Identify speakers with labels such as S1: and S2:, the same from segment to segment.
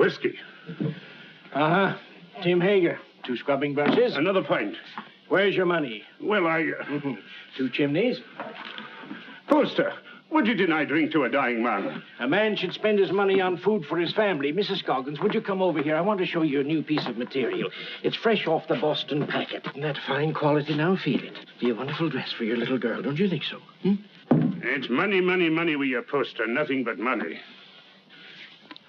S1: Whiskey.
S2: Uh-huh. Tim Hager. 2 scrubbing brushes.
S1: Another pint.
S2: Where's your money?
S1: Well,
S2: 2 chimneys.
S1: Poster, would you deny drink to a dying man?
S2: A man should spend his money on food for his family. Mrs. Scoggins, would you come over here? I want to show you a new piece of material. It's fresh off the Boston packet. Isn't that fine quality? Now feel it. Be a wonderful dress for your little girl, don't you think so?
S1: It's money, money, money with your Poster. Nothing but money.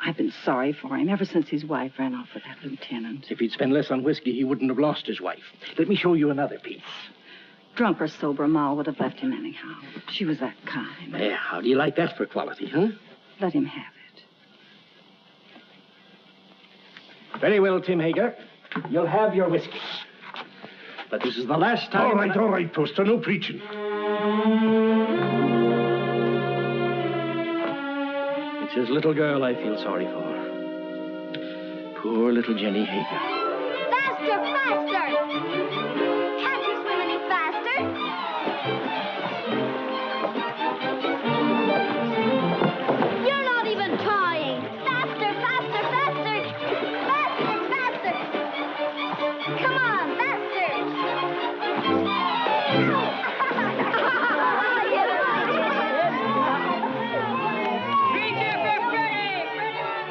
S3: I've been sorry for him ever since his wife ran off with that lieutenant.
S2: If he'd spent less on whiskey, he wouldn't have lost his wife. Let me show you another piece.
S3: Drunk or sober, Ma would have left him anyhow. She was that kind.
S2: Yeah, how do you like that for quality, huh?
S3: Let him have it.
S2: Very well, Tim Hager. You'll have your whiskey. But this is the last time...
S1: All right, Poster. No preaching.
S2: It's his little girl I feel sorry for. Poor little Jenny Hager.
S4: Faster, faster! Can't you swim any faster? You're not even trying. Faster, faster, faster! Faster, faster! Come on, faster!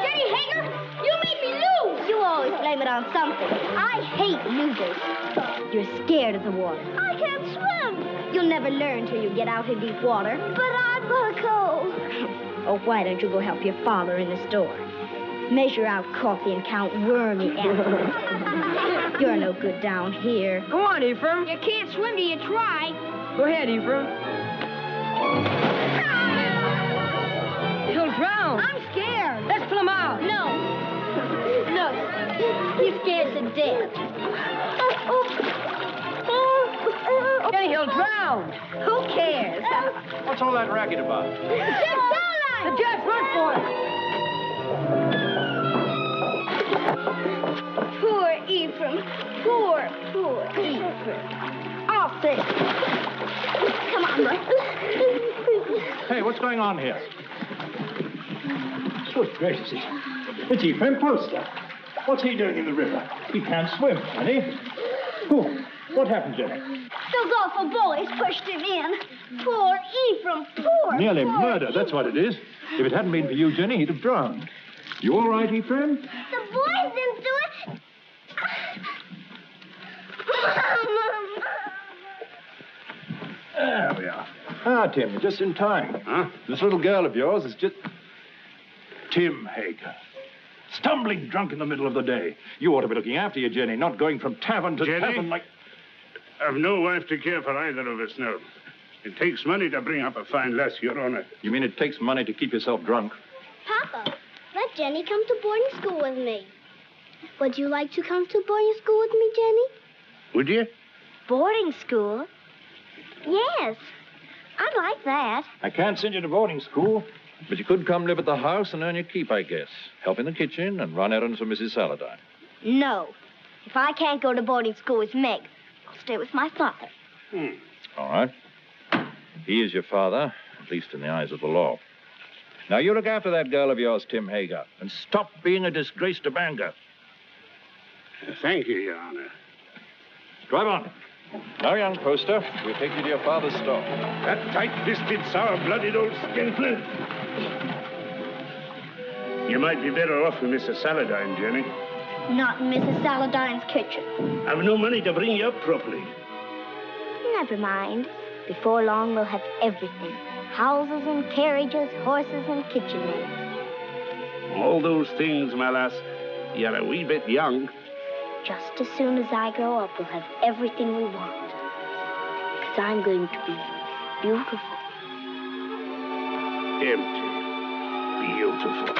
S4: Jenny Hager, you made me lose! You always blame it on something. I hate losers. You're scared of the water. I can't swim. You'll never learn till you get out in deep water. But I'm gonna go. Oh, why don't you go help your father in the store? Measure out coffee and count wormy apples. You're no good down here.
S5: Go on, Ephraim.
S4: You can't swim till you try.
S5: Go ahead, Ephraim. He'll drown.
S4: I'm scared.
S5: Let's pull him out.
S4: No. No. He's scared to death.
S5: Then he'll drown.
S4: Who cares?
S2: What's all that racket about?
S4: Jeff Starlight!
S5: Jeff, run for it.
S4: Poor Ephraim. Poor Ephraim. Off it. Come on, boy.
S2: Hey, what's going on here? Good gracious. It's Ephraim Poster. What's he doing in the river? He can't swim, can he? Oh, what happened, Jenny?
S4: Those awful boys pushed him in. Poor Ephraim. Poor.
S6: Nearly
S4: poor
S6: murder, that's what it is. If it hadn't been for you, Jenny, he'd have drowned. You all right, Ephraim?
S4: The boys didn't do it.
S6: There we are. Ah, Tim, you're just in time.
S1: Huh?
S6: This little girl of yours is just... Tim Hager. Stumbling drunk in the middle of the day. You ought to be looking after you, Jenny, not going from tavern to
S1: Jenny?
S6: tavern like...
S1: I've no wife to care for either of us now. It takes money to bring up a fine lass, Your Honor.
S6: You mean it takes money to keep yourself drunk?
S4: Papa, let Jenny come to boarding school with me. Would you like to come to boarding school with me, Jenny?
S1: Would you?
S4: Boarding school? Yes. I'd like that.
S6: I can't send you to boarding school, but you could come live at the house and earn your keep, I guess. Help in the kitchen and run errands for Mrs. Saladine.
S4: No. If I can't go to boarding school with Meg, I'll stay with my father.
S6: All right. He is your father, at least in the eyes of the law. Now, you look after that girl of yours, Tim Hager, and stop being a disgrace to Bangor.
S1: Thank you, Your Honor.
S6: Drive on. Now, young Poster, we'll take you to your father's store.
S1: That tight-fisted, sour-blooded old skinflint. You might be better off with Mrs. Saladine, Jenny.
S4: Not in Mrs. Saladine's kitchen.
S1: I've no money to bring you up properly.
S4: Never mind. Before long, we'll have everything. Houses and carriages, horses and kitchen maids.
S1: All those things, my lass, you're a wee bit young.
S4: Just as soon as I grow up, we'll have everything we want. Because I'm going to be beautiful.
S1: Empty. Beautiful.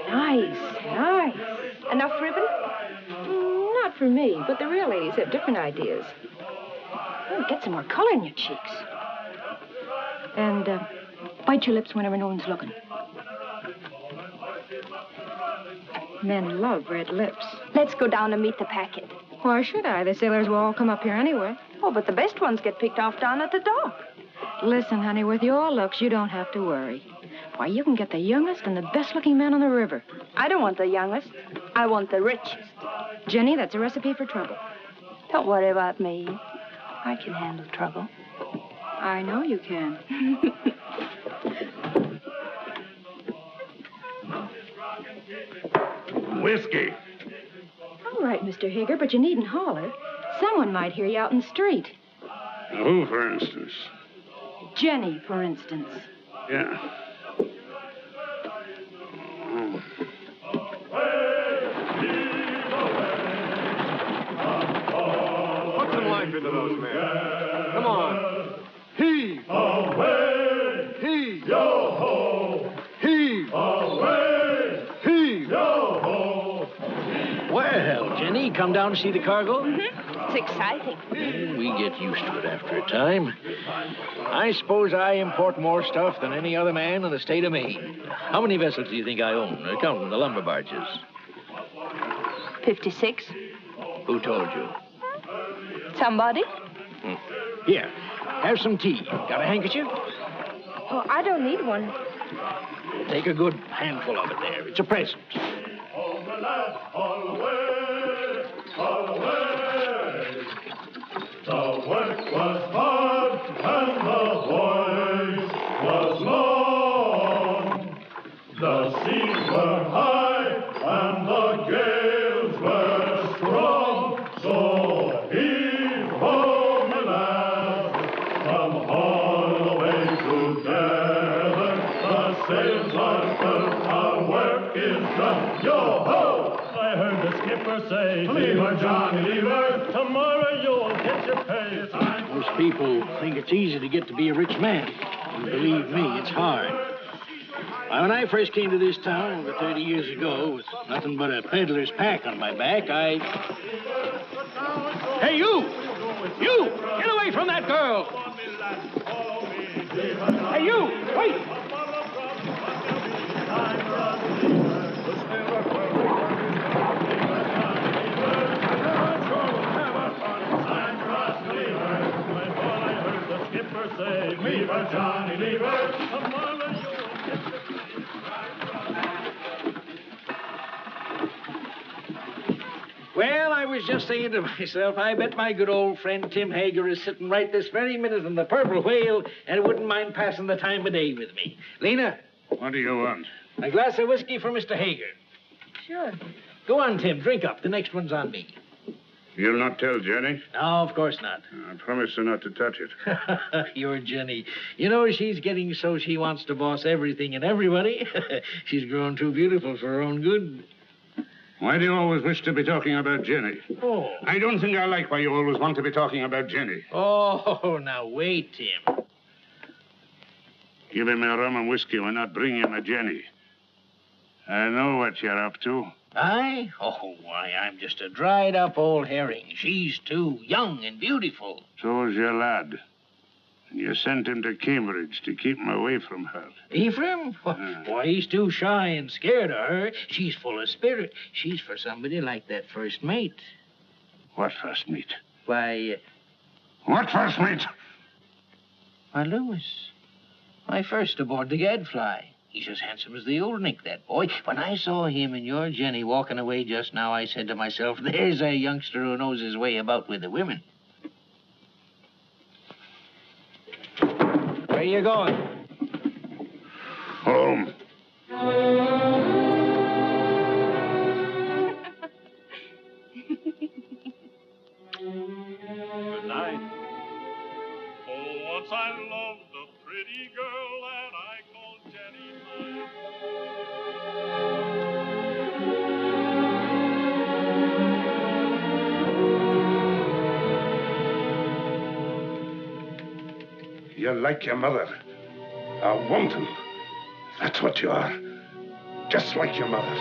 S5: Nice, nice.
S4: Enough ribbon?
S5: Not for me, but the real ladies have different ideas. Oh, get some more color in your cheeks. And bite your lips whenever no one's looking. Men love red lips.
S4: Let's go down and meet the packet.
S5: Why should I? The sailors will all come up here anyway.
S4: Oh, but the best ones get picked off down at the dock.
S5: Listen, honey, with your looks, you don't have to worry. Why, you can get the youngest and the best-looking man on the river.
S4: I don't want the youngest. I want the richest.
S5: Jenny, that's a recipe for trouble.
S4: Don't worry about me. I can handle trouble.
S5: I know you can.
S1: Whiskey.
S5: All right, Mr. Hager, but you needn't holler. Someone might hear you out in the street.
S1: Who, for instance?
S5: Jenny, for instance.
S1: Yeah. Oh.
S7: Put some life into those men. Come on. Heave. Away. Heave. Yo-ho. Heave. Away. Heave. Yo-ho.
S2: Well, Jenny, come down to see the cargo?
S4: It's exciting.
S2: We get used to it after a time. I suppose I import more stuff than any other man in the state of Maine. How many vessels do you think I own, counting the lumber barges?
S4: 56.
S2: Who told you?
S4: Somebody?
S2: Here, have some tea. Got a handkerchief?
S4: Oh, I don't need one.
S2: Take a good handful of it there. It's a present.
S7: The work was hard and the voice was long. The seas were high and the gales were strong. So heave ho, my lads, from Holloway to Devon. The sails are filled, our work is done. Yo ho! I heard the skipper say, "Lever, Johnny, lever, tomorrow you'll get your pay."
S2: Most people think it's easy to get to be a rich man. And believe me, it's hard. Why, when I first came to this town over 30 years ago, with nothing but a peddler's pack on my back, Hey, you! You! Get away from that girl! Hey, you! Wait!
S7: Lever, Johnny, lever, tomorrow you'll get
S2: Well, I was just saying to myself, I bet my good old friend Tim Hager is sitting right this very minute in the Purple Whale and wouldn't mind passing the time of day with me. Lena,
S1: What do you want?
S2: a glass of whiskey for Mr. Hager.
S5: Sure.
S2: Go on, Tim, drink up. The next one's on me.
S1: You'll not tell Jenny?
S2: No, of course not.
S1: I promise her not to touch it.
S2: Your Jenny. You know, she's getting so she wants to boss everything and everybody. She's grown too beautiful for her own good.
S1: Why do you always wish to be talking about Jenny?
S2: Oh.
S1: I don't think I like why you always want to be talking about Jenny.
S2: Oh, now wait, Tim.
S1: Give him a rum and whiskey. We're not bringing him a Jenny. I know what you're up to.
S2: I? Oh, why, I'm just a dried-up old herring. She's too young and beautiful.
S1: So's your lad. And you sent him to Cambridge to keep him away from her.
S2: Ephraim? Why, he's too shy and scared of her. She's full of spirit. She's for somebody like that first mate.
S1: What first mate?
S2: Why,
S1: What first mate?
S2: why, Lewis. Why, first aboard the Gadfly. He's as handsome as the old Nick, that boy. When I saw him and your Jenny walking away just now, I said to myself, there's a youngster who knows his way about with the women. Where you going?
S1: Home.
S7: Good night. Oh, once I loved a pretty girl that I called Jenny
S1: You're like your mother. A wanton. That's what you are. just like your mother.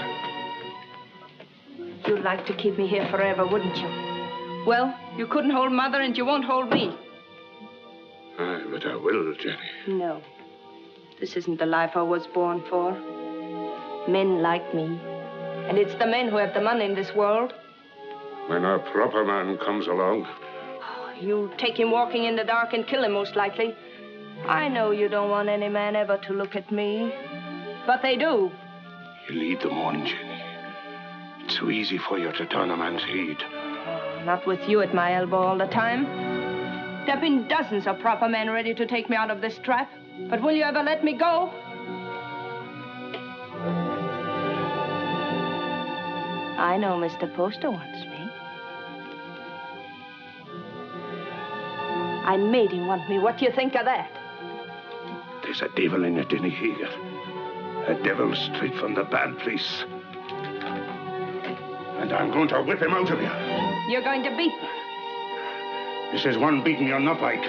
S5: You'd like to keep me here forever, wouldn't you? Well, you couldn't hold Mother and you won't hold me.
S1: Aye, but I will, Jenny.
S5: No. This isn't the life I was born for. Men like me. And it's the men who have the money in this world.
S1: When a proper man comes along.
S5: You'll take him walking in the dark and kill him, most likely. I know you don't want any man ever to look at me. But they do.
S1: You lead them on, Jenny. It's so easy for you to turn a man's head.
S5: Not with you at my elbow all the time. There have been dozens of proper men ready to take me out of this trap. But will you ever let me go? I know Mr. Poster wants me. I made him want me. What do you think of that?
S1: There's a devil in it, Jenny Hager. A devil straight from the bad place. And I'm going to whip him out of you.
S5: You're going to beat me.
S1: This is one beating you'll not like.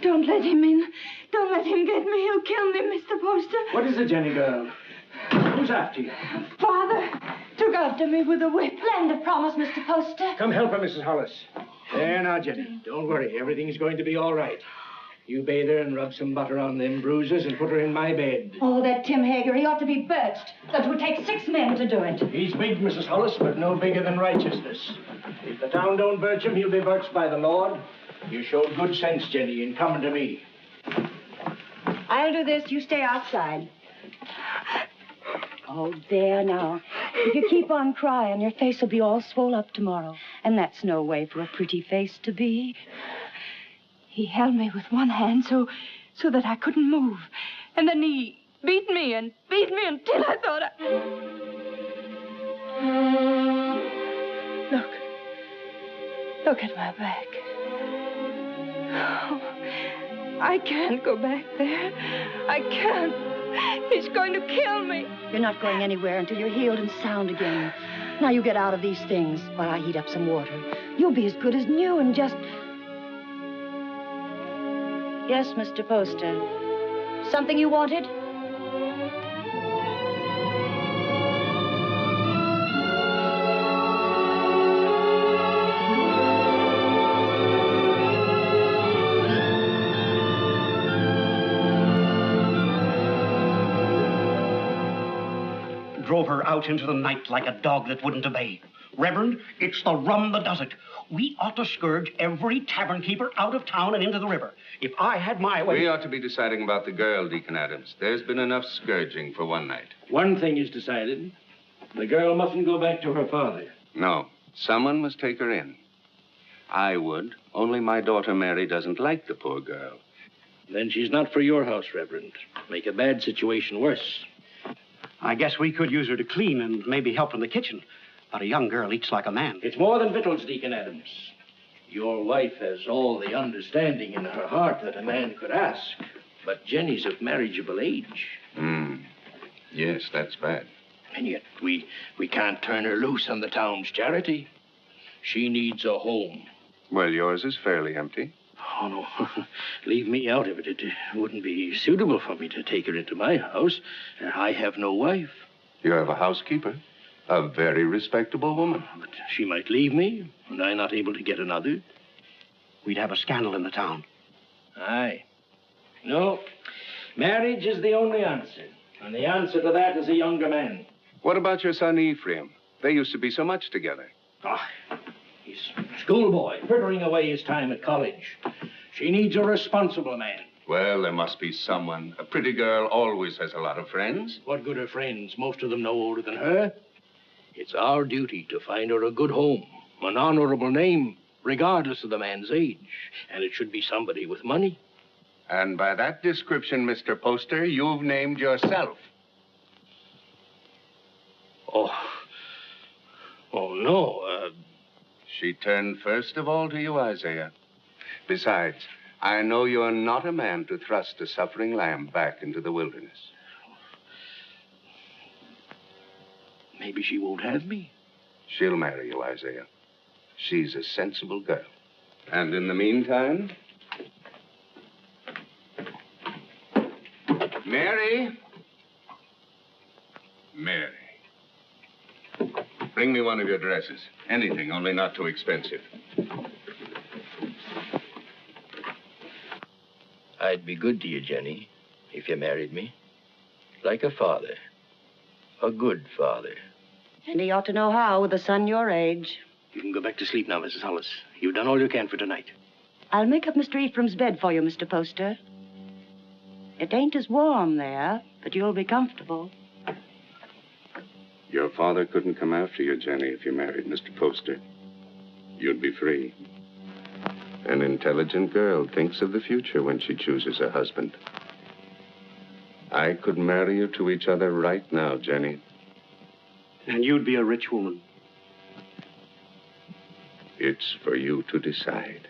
S3: Don't let him in. Don't let him get me. He'll kill me, Mr. Poster.
S2: What is it, Jenny girl? Who's after you?
S3: Father took after me with a whip.
S4: Land of promise, Mr. Poster.
S2: Come help her, Mrs. Hollis. There now, Jenny. Don't worry. Everything's going to be all right. You bathe her and rub some butter on them bruises and put her in my bed.
S4: Oh, that Tim Hager, he ought to be birched. That would take 6 men to do it.
S2: He's big, Mrs. Hollis, but no bigger than righteousness. If the town don't birch him, he'll be birched by the Lord. You showed good sense, Jenny, in coming to me.
S3: I'll do this. You stay outside. Oh, there now. If you keep on crying, your face will be all swole up tomorrow. And that's no way for a pretty face to be. He held me with one hand so that I couldn't move. And then he beat me until I thought Look at my back. Oh, I can't go back there. I can't. He's going to kill me. You're not going anywhere until you're healed and sound again. Now you get out of these things while I heat up some water. You'll be as good as new and just... Yes, Mr. Poster. Something you wanted?
S8: Drove her out into the night like a dog that wouldn't obey. Reverend, it's the rum that does it. We ought to scourge every tavern keeper out of town and into the river. If I had my way...
S9: We ought to be deciding about the girl, Deacon Adams. There's been enough scourging for one night.
S2: One thing is decided. The girl mustn't go back to her father.
S9: No. Someone must take her in. I would, only my daughter Mary doesn't like the poor girl.
S2: Then she's not for your house, Reverend. Make a bad situation worse.
S8: I guess we could use her to clean and maybe help in the kitchen. But a young girl eats like a man.
S2: It's more than victuals, Deacon Adams. Your wife has all the understanding in her heart that a man could ask. But Jenny's of marriageable age.
S9: Yes, that's bad.
S2: And yet we can't turn her loose on the town's charity. She needs a home.
S9: Well, yours is fairly empty.
S2: Oh, no. Leave me out of it. It wouldn't be suitable for me to take her into my house. I have no wife.
S9: You have a housekeeper, a very respectable woman.
S2: But she might leave me, and I not able to get another.
S8: We'd have a scandal in the town.
S2: Aye. No, marriage is the only answer. And the answer to that is a younger man.
S9: What about your son Ephraim? They used to be so much together.
S2: Ah, he's a schoolboy, frittering away his time at college. She needs a responsible man.
S9: Well, there must be someone. A pretty girl always has a lot of friends.
S2: What good are friends? Most of them no older than her. It's our duty to find her a good home, an honorable name, regardless of the man's age. And it should be somebody with money.
S9: And by that description, Mr. Poster, you've named yourself.
S2: Oh, no.
S9: She turned first of all to you, Isaiah. Besides, I know you're not a man to thrust a suffering lamb back into the wilderness.
S2: Maybe she won't have me.
S9: She'll marry you, Isaiah. She's a sensible girl. And in the meantime... Mary? Mary. Bring me one of your dresses. Anything, only not too expensive.
S10: I'd be good to you, Jenny, if you married me. Like a father. A good father.
S3: And he ought to know how with a son your age.
S2: You can go back to sleep now, Mrs. Hollis. You've done all you can for tonight.
S3: I'll make up Mr. Ephraim's bed for you, Mr. Poster. It ain't as warm there, but you'll be comfortable.
S9: Your father couldn't come after you, Jenny, if you married Mr. Poster. You'd be free. An intelligent girl thinks of the future when she chooses a husband. I could marry you to each other right now, Jenny.
S8: And you'd be a rich woman.
S9: It's for you to decide.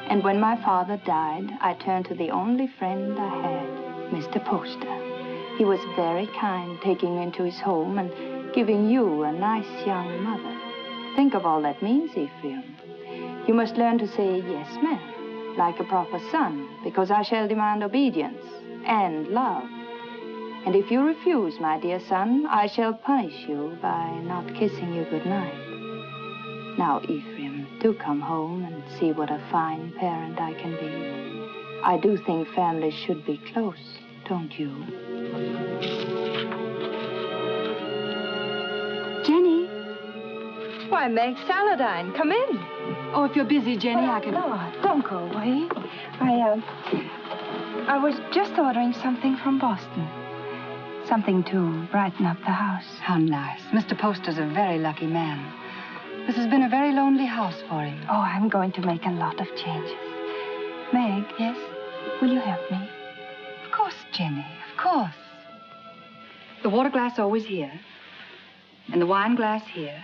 S11: And when my father died, I turned to the only friend I had, Mr. Poster. He was very kind, taking me into his home and giving you a nice young mother. Think of all that means, Ephraim. You must learn to say yes, ma'am, like a proper son, because I shall demand obedience and love. And if you refuse, my dear son, I shall punish you by not kissing you goodnight. Now, Ephraim, do come home and see what a fine parent I can be. I do think families should be close, don't you?
S5: Jenny. Why, Meg Saladine, come in. Oh, if you're busy, Jenny, I can...
S3: No, don't go away. I was just ordering something from Boston. Something to brighten up the house.
S12: How nice. Mr. Poster's a very lucky man. This has been a very lonely house for him.
S3: Oh, I'm going to make a lot of changes. Meg.
S12: Yes?
S3: Will you help me?
S12: Of course, Jenny, of course. The water glass always here. And the wine glass here.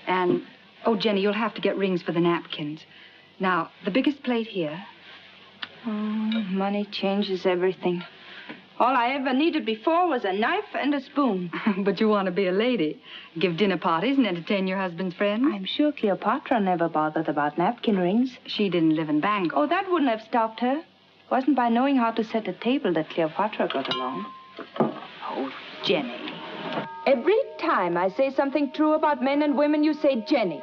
S12: And, oh, Jenny, you'll have to get rings for the napkins. Now, the biggest plate here.
S3: Oh, money changes everything. All I ever needed before was a knife and a spoon.
S12: But you want to be a lady. Give dinner parties and entertain your husband's friends.
S3: I'm sure Cleopatra never bothered about napkin rings.
S12: She didn't live in Bangkok.
S3: Oh, that wouldn't have stopped her. It wasn't by knowing how to set a table that Cleopatra got along.
S12: Oh, Jenny.
S5: Every time I say something true about men and women, you say Jenny.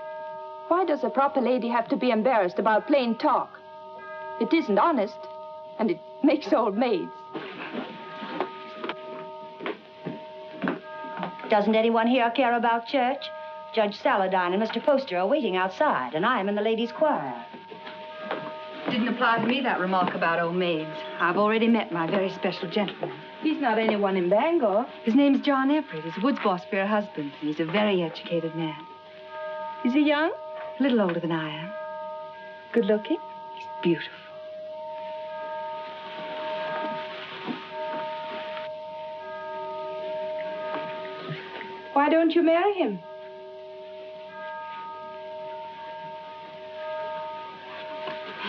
S5: Why does a proper lady have to be embarrassed about plain talk? It isn't honest, and it makes old maids.
S3: Doesn't anyone here care about church? Judge Saladine and Mr. Poster are waiting outside, and I am in the ladies' choir.
S12: Didn't apply to me, that remark about old maids. I've already met my very special gentleman.
S5: He's not anyone in Bangor.
S12: His name's John Everett. He's Wood's boss for her husband. And he's a very educated man.
S5: Is he young?
S12: A little older than I am.
S5: Good looking?
S12: He's beautiful.
S5: Why don't you marry him?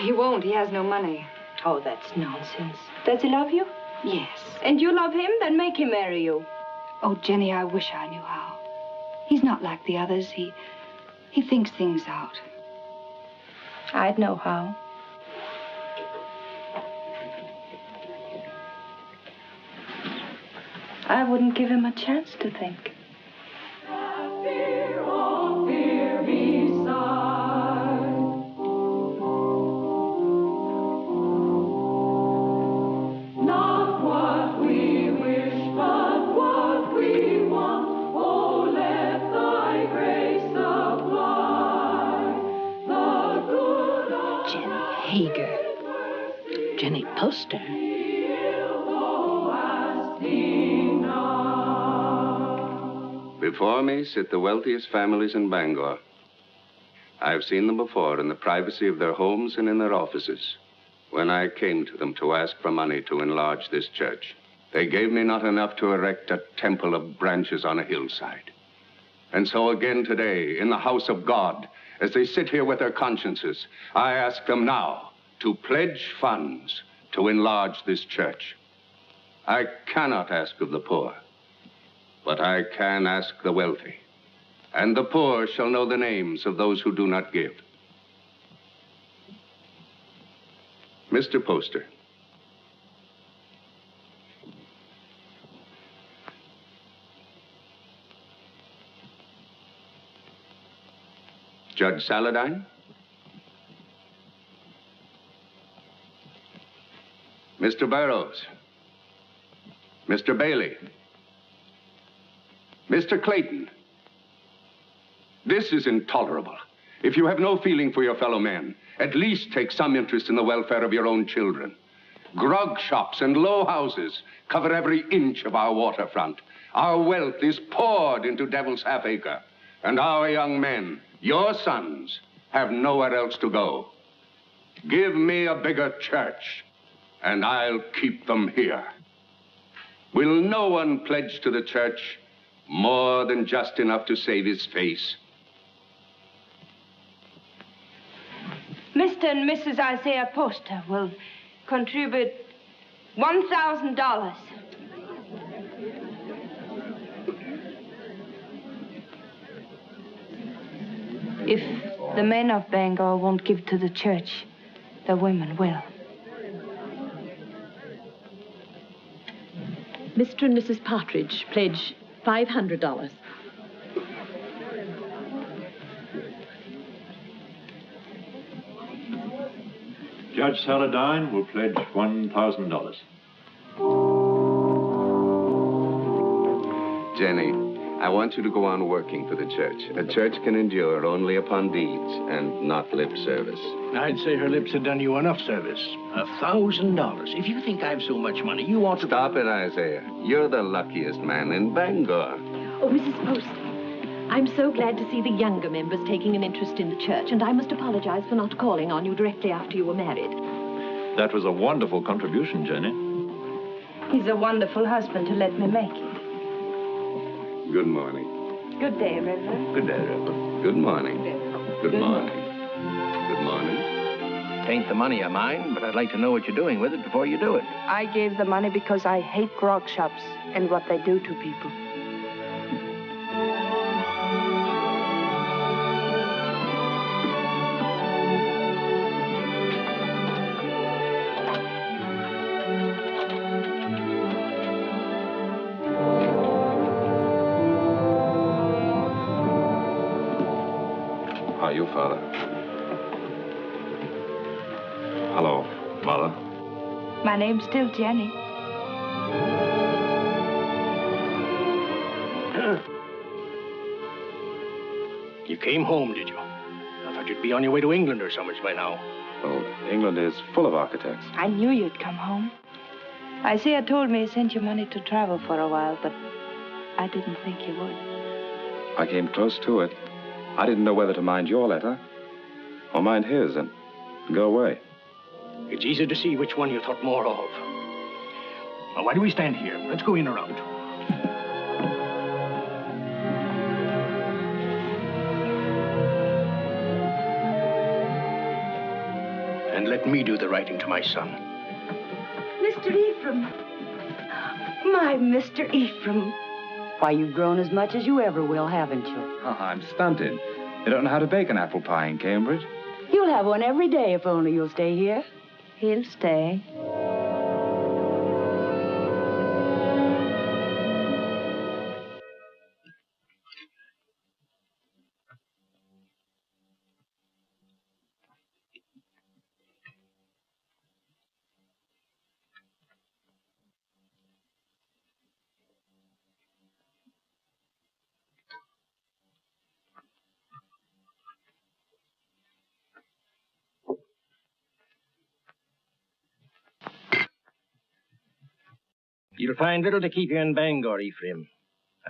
S12: He won't. He has no money.
S5: Oh, that's nonsense. Does he love you?
S12: Yes.
S5: And you love him? Then make him marry you.
S12: Oh, Jenny, I wish I knew how. He's not like the others. He thinks things out.
S5: I'd know how. I wouldn't give him a chance to think.
S2: Jenny Poster.
S9: Before me sit the wealthiest families in Bangor. I've seen them before in the privacy of their homes and in their offices. When I came to them to ask for money to enlarge this church, they gave me not enough to erect a temple of branches on a hillside. And so again today, in the house of God, as they sit here with their consciences, I ask them now to pledge funds to enlarge this church. I cannot ask of the poor, but I can ask the wealthy. And the poor shall know the names of those who do not give. Mr. Poster. Judge Saladine? Mr. Burroughs? Mr. Bailey? Mr. Clayton? This is intolerable. If you have no feeling for your fellow men, at least take some interest in the welfare of your own children. Grog shops and low houses cover every inch of our waterfront. Our wealth is poured into Devil's Half-Acre. And our young men, your sons, have nowhere else to go. Give me a bigger church, and I'll keep them here. Will no one pledge to the church more than just enough to save his face?
S5: Mr. and Mrs. Isaiah Poster will contribute $1,000. If the men of Bangor won't give to the church, the women will.
S13: Mr. and Mrs. Partridge pledge $500.
S6: Judge Saladine will pledge $1,000.
S9: Jenny, I want you to go on working for the church. A church can endure only upon deeds and not lip service.
S2: I'd say her lips have done you enough service. $1,000. If you think I've so much money, you ought to...
S9: Stop it, Isaiah. You're the luckiest man in Bangor.
S13: Oh, Mrs. Poster, I'm so glad to see the younger members taking an interest in the church, and I must apologize for not calling on you directly after you were married.
S6: That was a wonderful contribution, Jenny.
S5: He's a wonderful husband to let me make it.
S9: Good morning.
S5: Good day, Reverend.
S9: Good day, Reverend. Good morning. Good morning. Good morning.
S2: Tain't the money of mine, but I'd like to know what you're doing with it before you do it.
S5: I gave the money because I hate grog shops and what they do to people.
S9: How are you, Father? Hello, Mother.
S5: My name's still Jenny.
S2: You came home, did you? I thought you'd be on your way to England or somewhere by now.
S14: Oh, England is full of architects.
S5: I knew you'd come home.
S11: Isaiah told me he sent you money to travel for a while, but I didn't think you would.
S14: I came close to it. I didn't know whether to mind your letter or mind his and go away.
S2: It's easy to see which one you thought more of. Now, why do we stand here? Let's go in around. And let me do the writing to my son.
S3: Mr. Ephraim. My Mr. Ephraim. Why, you've grown as much as you ever will, haven't you?
S14: Oh, I'm stunted. They don't know how to bake an apple pie in Cambridge.
S3: You'll have one every day if only you'll stay here. He'll stay.
S2: You'll find little to keep you in Bangor, Ephraim.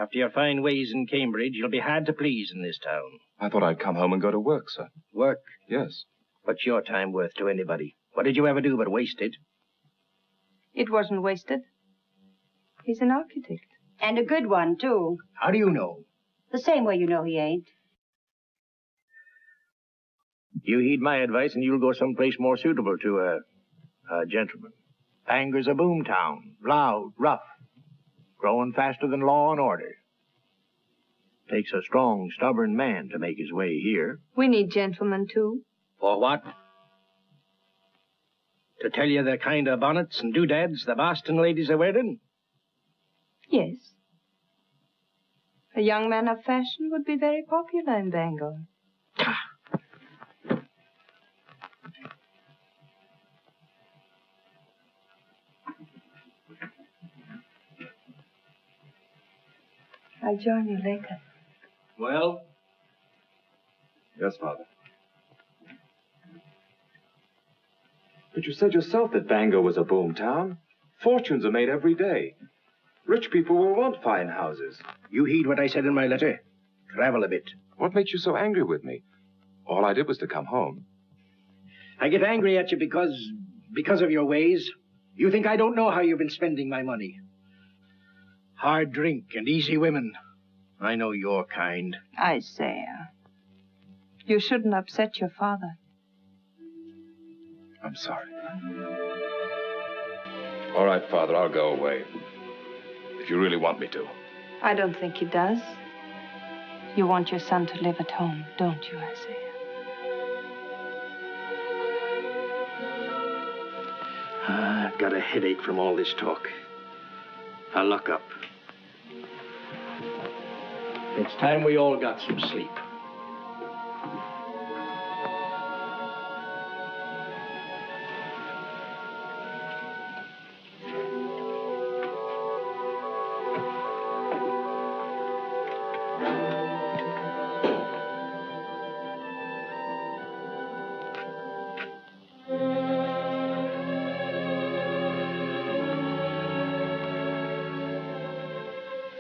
S2: After your fine ways in Cambridge, you'll be hard to please in this town.
S14: I thought I'd come home and go to work, sir.
S2: Work?
S14: Yes.
S2: What's your time worth to anybody? What did you ever do but waste it?
S11: It wasn't wasted. He's an architect.
S3: And a good one, too.
S2: How do you know?
S3: The same way you know he ain't.
S2: You heed my advice and you'll go someplace more suitable to a gentleman. Bangor's a boom town. Loud, rough. Growing faster than law and order. Takes a strong, stubborn man to make his way here.
S11: We need gentlemen, too.
S2: For what? To tell you the kind of bonnets and doodads the Boston ladies are wearing?
S11: Yes. A young man of fashion would be very popular in Bangor. I'll join you later.
S2: Well?
S14: Yes, Father. But you said yourself that Bangor was a boom town. Fortunes are made every day. Rich people will want fine houses.
S2: You heed what I said in my letter. Travel a bit.
S14: What makes you so angry with me? All I did was to come home.
S2: I get angry at you because of your ways. You think I don't know how you've been spending my money. Hard drink and easy women. I know your kind.
S11: Isaiah, you shouldn't upset your father.
S14: I'm sorry. All right, Father, I'll go away. If you really want me to.
S11: I don't think he does. You want your son to live at home, don't you, Isaiah?
S2: I've got a headache from all this talk. I'll lock up. It's time we all got some sleep.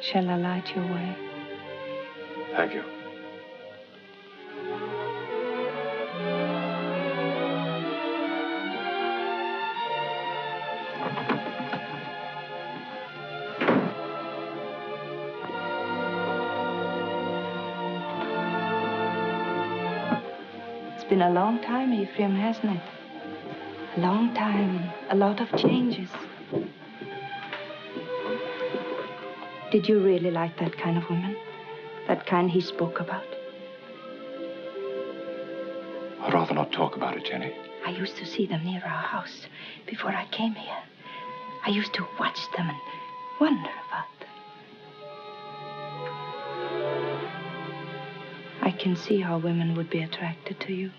S11: Shall I light your way?
S14: Thank you.
S11: It's been a long time, Ephraim, hasn't it? A long time, a lot of changes. Did you really like that kind of woman? That kind he spoke about?
S14: I'd rather not talk about it, Jenny.
S11: I used to see them near our house before I came here. I used to watch them and wonder about them. I can see how women would be attracted to you.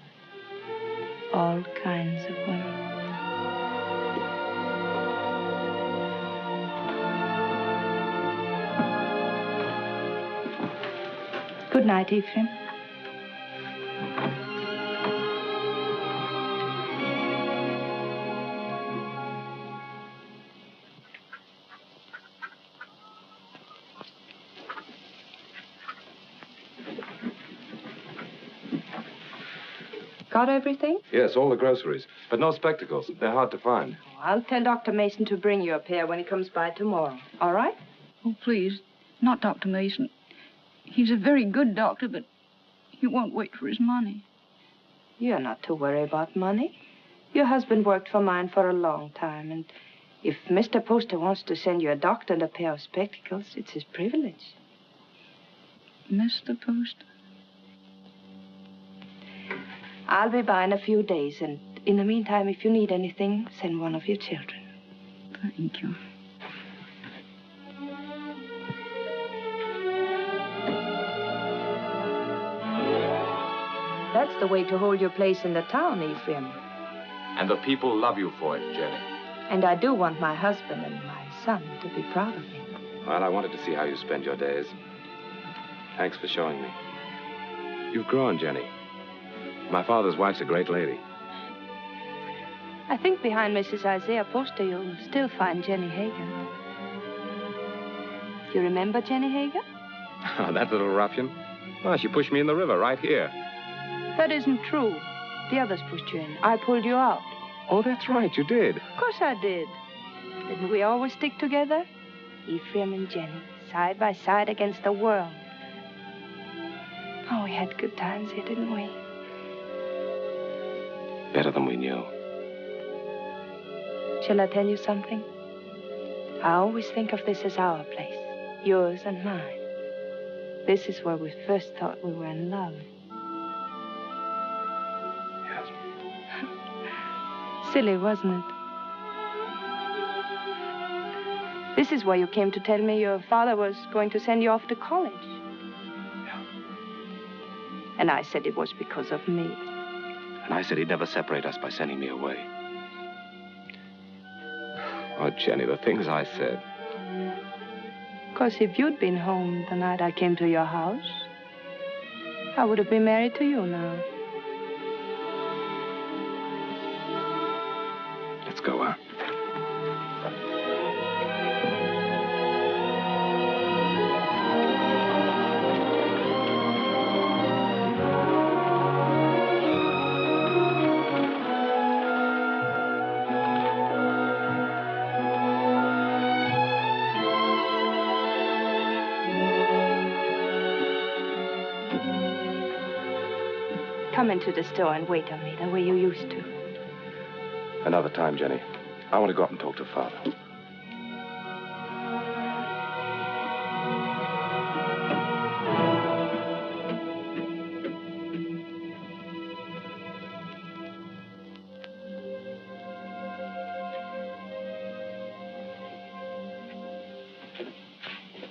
S11: All kinds of women. Good night, Ephraim.
S5: Got everything?
S14: Yes, all the groceries. But no spectacles. They're hard to find.
S5: I'll tell Dr. Mason to bring you a pair when he comes by tomorrow. All right?
S15: Oh, please, not Dr. Mason. He's a very good doctor, but he won't wait for his money.
S5: You're not to worry about money. Your husband worked for mine for a long time, and if Mr. Poster wants to send you a doctor and a pair of spectacles, it's his privilege.
S15: Mr. Poster?
S5: I'll be by in a few days, and in the meantime, if you need anything, send one of your children.
S15: Thank you.
S5: That's the way to hold your place in the town, Ephraim.
S14: And the people love you for it, Jenny.
S5: And I do want my husband and my son to be proud of me.
S14: Well, I wanted to see how you spend your days. Thanks for showing me. You've grown, Jenny. My father's wife's a great lady.
S5: I think behind Mrs. Isaiah Poster, you'll still find Jenny Hager. You remember Jenny Hager?
S14: Oh, that little ruffian? Oh, she pushed me in the river right here.
S5: That isn't true. The others pushed you in. I pulled you out.
S14: Oh, that's right, you did.
S5: Of course I did. Didn't we always stick together? Ephraim and Jenny, side by side against the world. Oh, we had good times here, didn't we?
S14: Better than we knew.
S5: Shall I tell you something? I always think of this as our place, yours and mine. This is where we first thought we were in love.
S14: Yes.
S5: Silly, wasn't it? This is why you came to tell me your father was going to send you off to college.
S14: Yeah.
S5: And I said it was because of me.
S14: And I said he'd never separate us by sending me away. Oh, Jenny, the things I said.
S5: Because if you'd been home the night I came to your house, I would have been married to you now.
S14: Let's go, huh?
S5: Come into the store and wait on me the way you used to.
S14: Another time, Jenny. I want to go up and talk to Father.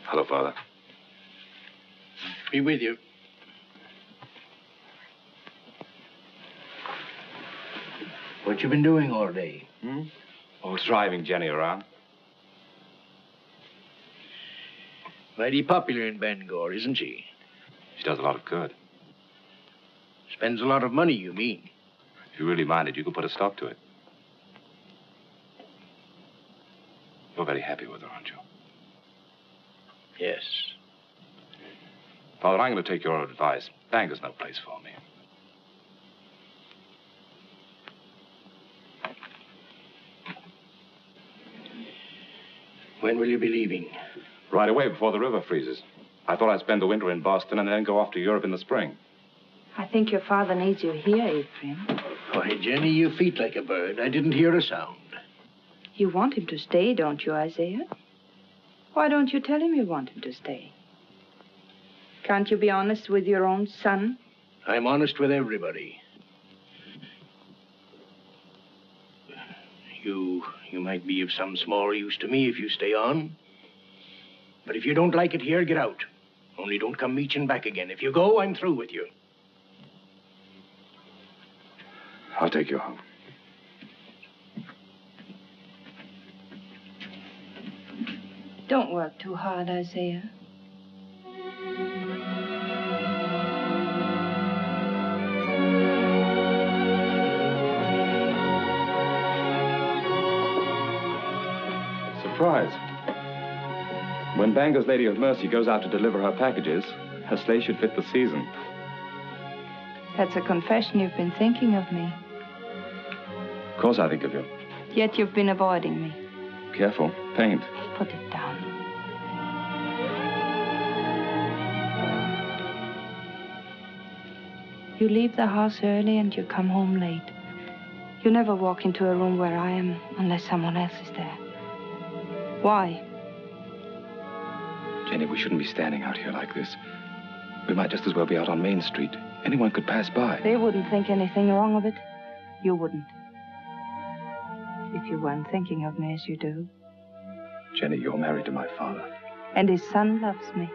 S14: Hello, Father.
S2: Be with you. What you been doing all day?
S14: Oh, driving Jenny around.
S2: Mighty popular in Bangor, isn't she?
S14: She does a lot of good.
S2: Spends a lot of money, you mean?
S14: If you really minded, you could put a stop to it. You're very happy with her, aren't you?
S2: Yes.
S14: Father, I'm going to take your advice. Bangor's no place for me.
S2: When will you be leaving?
S14: Right away, before the river freezes. I thought I'd spend the winter in Boston and then go off to Europe in the spring.
S5: I think your father needs you here, Ephraim.
S2: Why, Jenny, you feet like a bird. I didn't hear a sound.
S5: You want him to stay, don't you, Isaiah? Why don't you tell him you want him to stay? Can't you be honest with your own son?
S2: I'm honest with everybody. You might be of some small use to me if you stay on. But if you don't like it here, get out. Only don't come meeching back again. If you go, I'm through with you.
S14: I'll take you home.
S5: Don't work too hard, Isaiah.
S14: Surprise. When Bangor's Lady of Mercy goes out to deliver her packages, her sleigh should fit the season.
S11: That's a confession you've been thinking of me.
S14: Of course I think of you.
S11: Yet you've been avoiding me.
S14: Careful. Paint.
S11: Put it down. You leave the house early and you come home late. You never walk into a room where I am unless someone else is there. Why?
S14: Jenny, we shouldn't be standing out here like this. We might just as well be out on Main Street. Anyone could pass by.
S11: They wouldn't think anything wrong of it. You wouldn't. If you weren't thinking of me as you do.
S14: Jenny, you're married to my father.
S11: And his son loves me.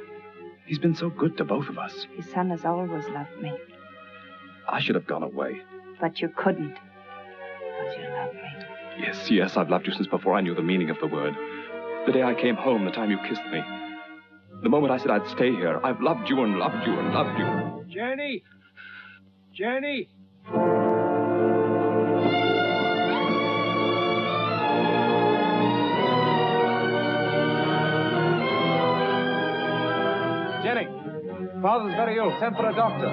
S14: He's been so good to both of us.
S11: His son has always loved me.
S14: I should have gone away.
S11: But you couldn't. Because you love me.
S14: Yes, I've loved you since before I knew the meaning of the word. The day I came home, the time you kissed me. The moment I said I'd stay here, I've loved you and loved you and loved you.
S2: Jenny! Jenny!
S14: Jenny! Father's very ill. Send for a doctor.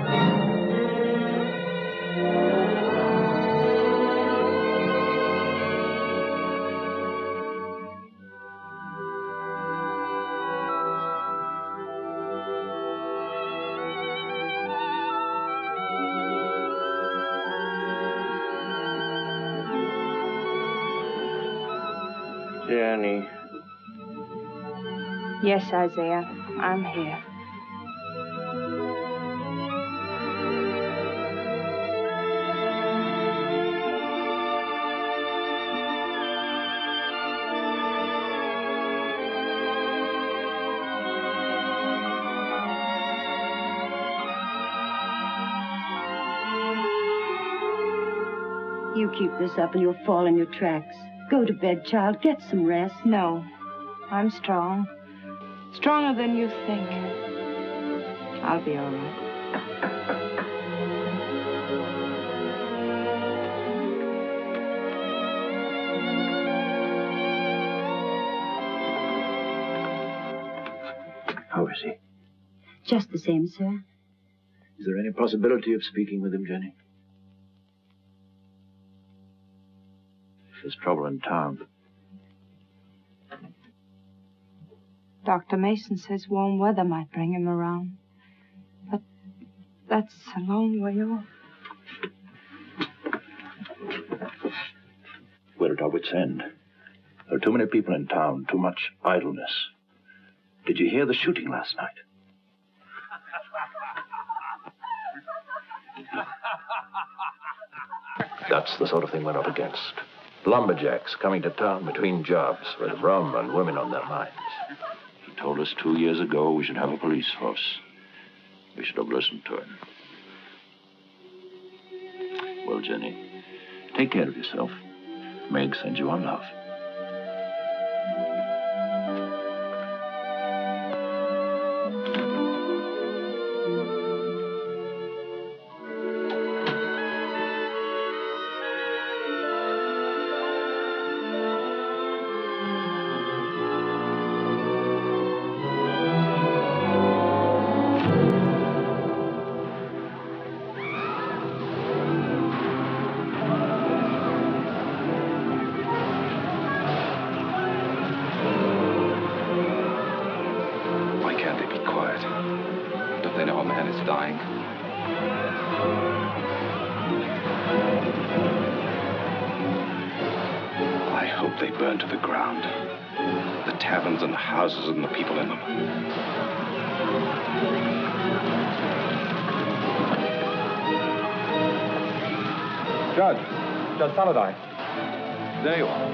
S9: Jenny.
S11: Yes, Isaiah, I'm here.
S3: You keep this up and you'll fall in your tracks. Go to bed, child. Get some rest.
S11: No, I'm strong. Stronger than you think. I'll be all right.
S2: How is he?
S3: Just the same, sir.
S2: Is there any possibility of speaking with him, Jenny? There's trouble in town.
S11: Dr. Mason says warm weather might bring him around. But that's a long way off.
S2: We're at our wits' end. There are too many people in town, too much idleness. Did you hear the shooting last night? That's the sort of thing we're up against. Lumberjacks coming to town between jobs with rum and women on their minds. He told us 2 years ago we should have a police force. We should have listened to him. Well, Jenny, take care of yourself. Meg sends you on love.
S9: And the people in them.
S14: Judge Saladine.
S6: There you are.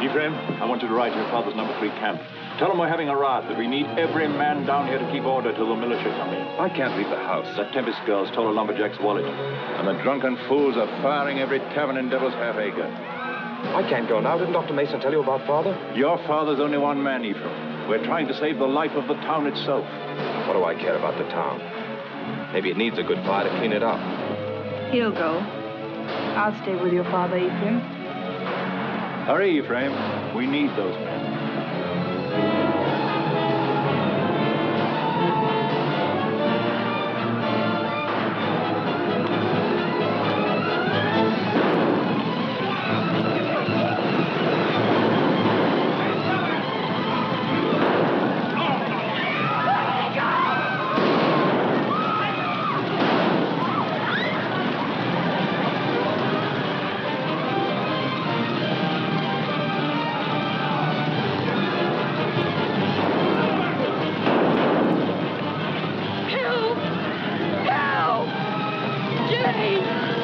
S6: Ephraim, I want you to ride to your father's number 3 camp. Tell him we're having a riot, that we need every man down here to keep order till the militia come in.
S14: I can't leave the house.
S6: That Tempest girl stole a lumberjack's wallet. And the drunken fools are firing every tavern in Devil's Half Acre.
S14: I can't go now. Didn't Dr. Mason tell you about Father?
S6: Your father's only one man, Ephraim. We're trying to save the life of the town itself.
S14: What do I care about the town? Maybe it needs a good fire to clean it up.
S11: He'll go. I'll stay with your father, Ephraim.
S6: Hurry, Ephraim. We need those men.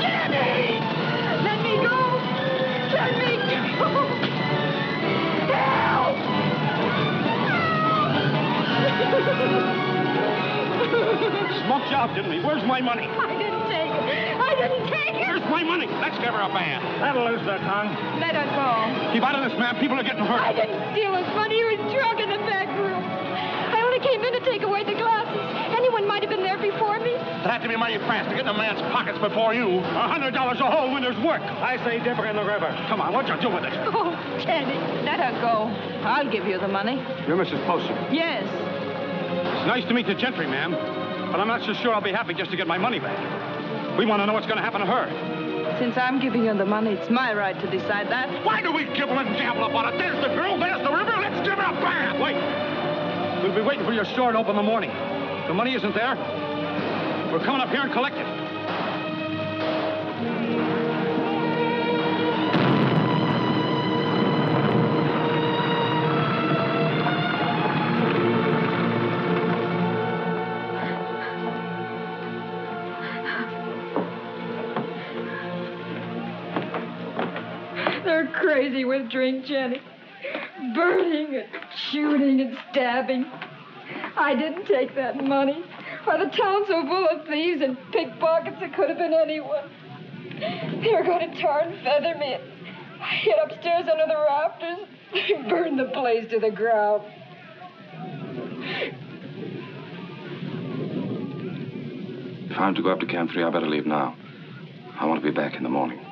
S5: Jenny! Let me go! Let me go! Help!
S8: Smoked you out, didn't he? Where's my money?
S5: I didn't take it. I didn't take it.
S8: Where's my money? Let's give her a bath. That'll lose their tongue.
S5: Let her go.
S8: Keep out of this, ma'am. People are getting hurt.
S5: I didn't steal his money. He was drunk in the back room. I only came in to take away the glasses. Anyone might have been there before me.
S8: It had to be mighty fast to get in a man's pockets before you. $100 a whole winter's work. I say dip her in the river. Come on, what you do with it?
S5: Oh, Jenny.
S16: Let her go. I'll give you the money.
S8: You're Mrs. Poster.
S16: Yes.
S8: It's nice to meet the gentry, ma'am. But I'm not so sure I'll be happy just to get my money back. We want to know what's going to happen to her.
S16: Since I'm giving you the money, it's my right to decide that.
S8: Why do we gibble and gabble about it? There's the girl, there's the river. Let's give her a bath. Wait. We'll be waiting for your store to open in the morning. The money isn't there. We're coming up here and collect it.
S5: They're crazy with drink, Jenny. Burning and shooting and stabbing. I didn't take that money. Why, the town's so full of thieves and pickpockets, it could have been anyone. They were going to tar and feather me. I hid upstairs under the rafters. They burned the place to the ground.
S14: If I'm to go up to Camp 3, I better leave now. I want to be back in the morning.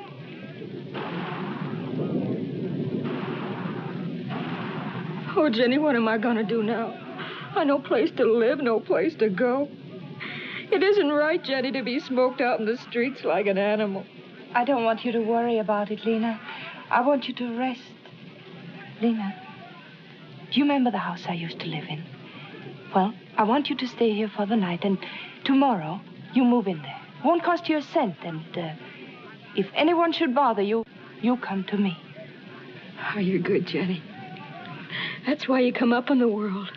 S5: Oh, Jenny, what am I going to do now? I no place to live, no place to go. It isn't right, Jenny, to be smoked out in the streets like an animal.
S11: I don't want you to worry about it, Lena. I want you to rest. Lena, do you remember the house I used to live in? Well, I want you to stay here for the night, and tomorrow you move in there. Won't cost you a cent, and if anyone should bother you, you come to me.
S5: Oh, you're good, Jenny. That's why you come up in the world.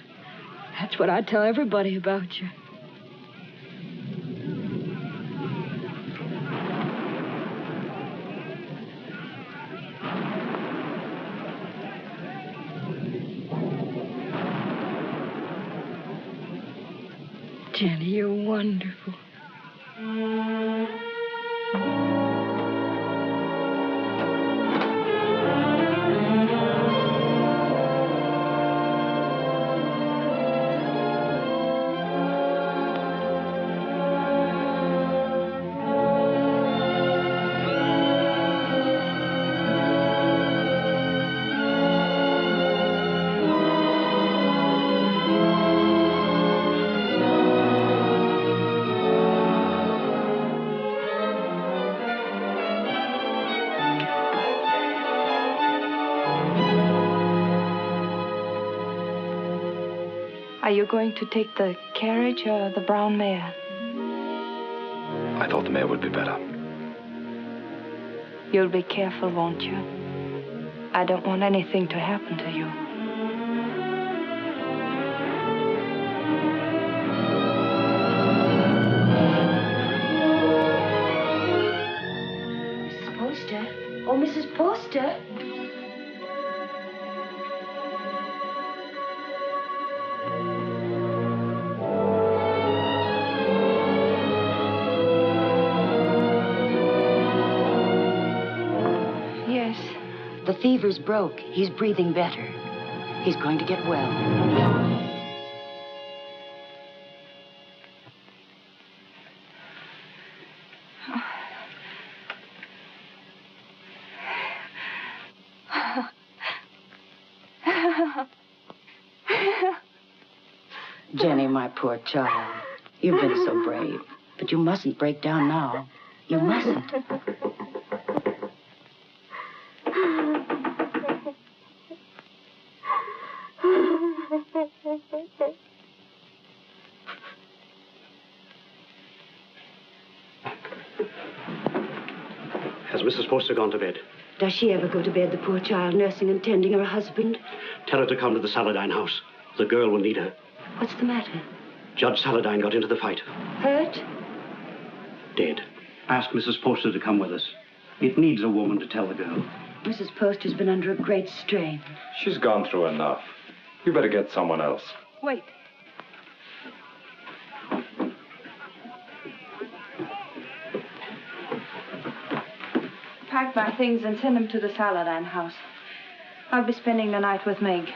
S5: That's what I tell everybody about you. Jenny, you're wonderful.
S11: Are you going to take the carriage or the brown mare?
S14: I thought the mare would be better.
S11: You'll be careful, won't you? I don't want anything to happen to you.
S3: Mrs. Poster? Oh, Mrs. Poster?
S17: The fever's broke. He's breathing better. He's going to get well. Jenny, my poor child. You've been so brave. But you mustn't break down now. You mustn't.
S8: Has Mrs. Poster gone to bed?
S3: Does she ever go to bed, the poor child, nursing and tending her husband?
S8: Tell her to come to the Saladine house. The girl will need her.
S3: What's the matter?
S8: Judge Saladine got into the fight.
S3: Hurt?
S8: Dead. Ask Mrs. Poster to come with us. It needs a woman to tell the girl.
S3: Mrs. Poster's been under a great strain.
S14: She's gone through enough. You better get someone else.
S12: Wait. Pack my things and send them to the Saladin house. I'll be spending the night with Meg.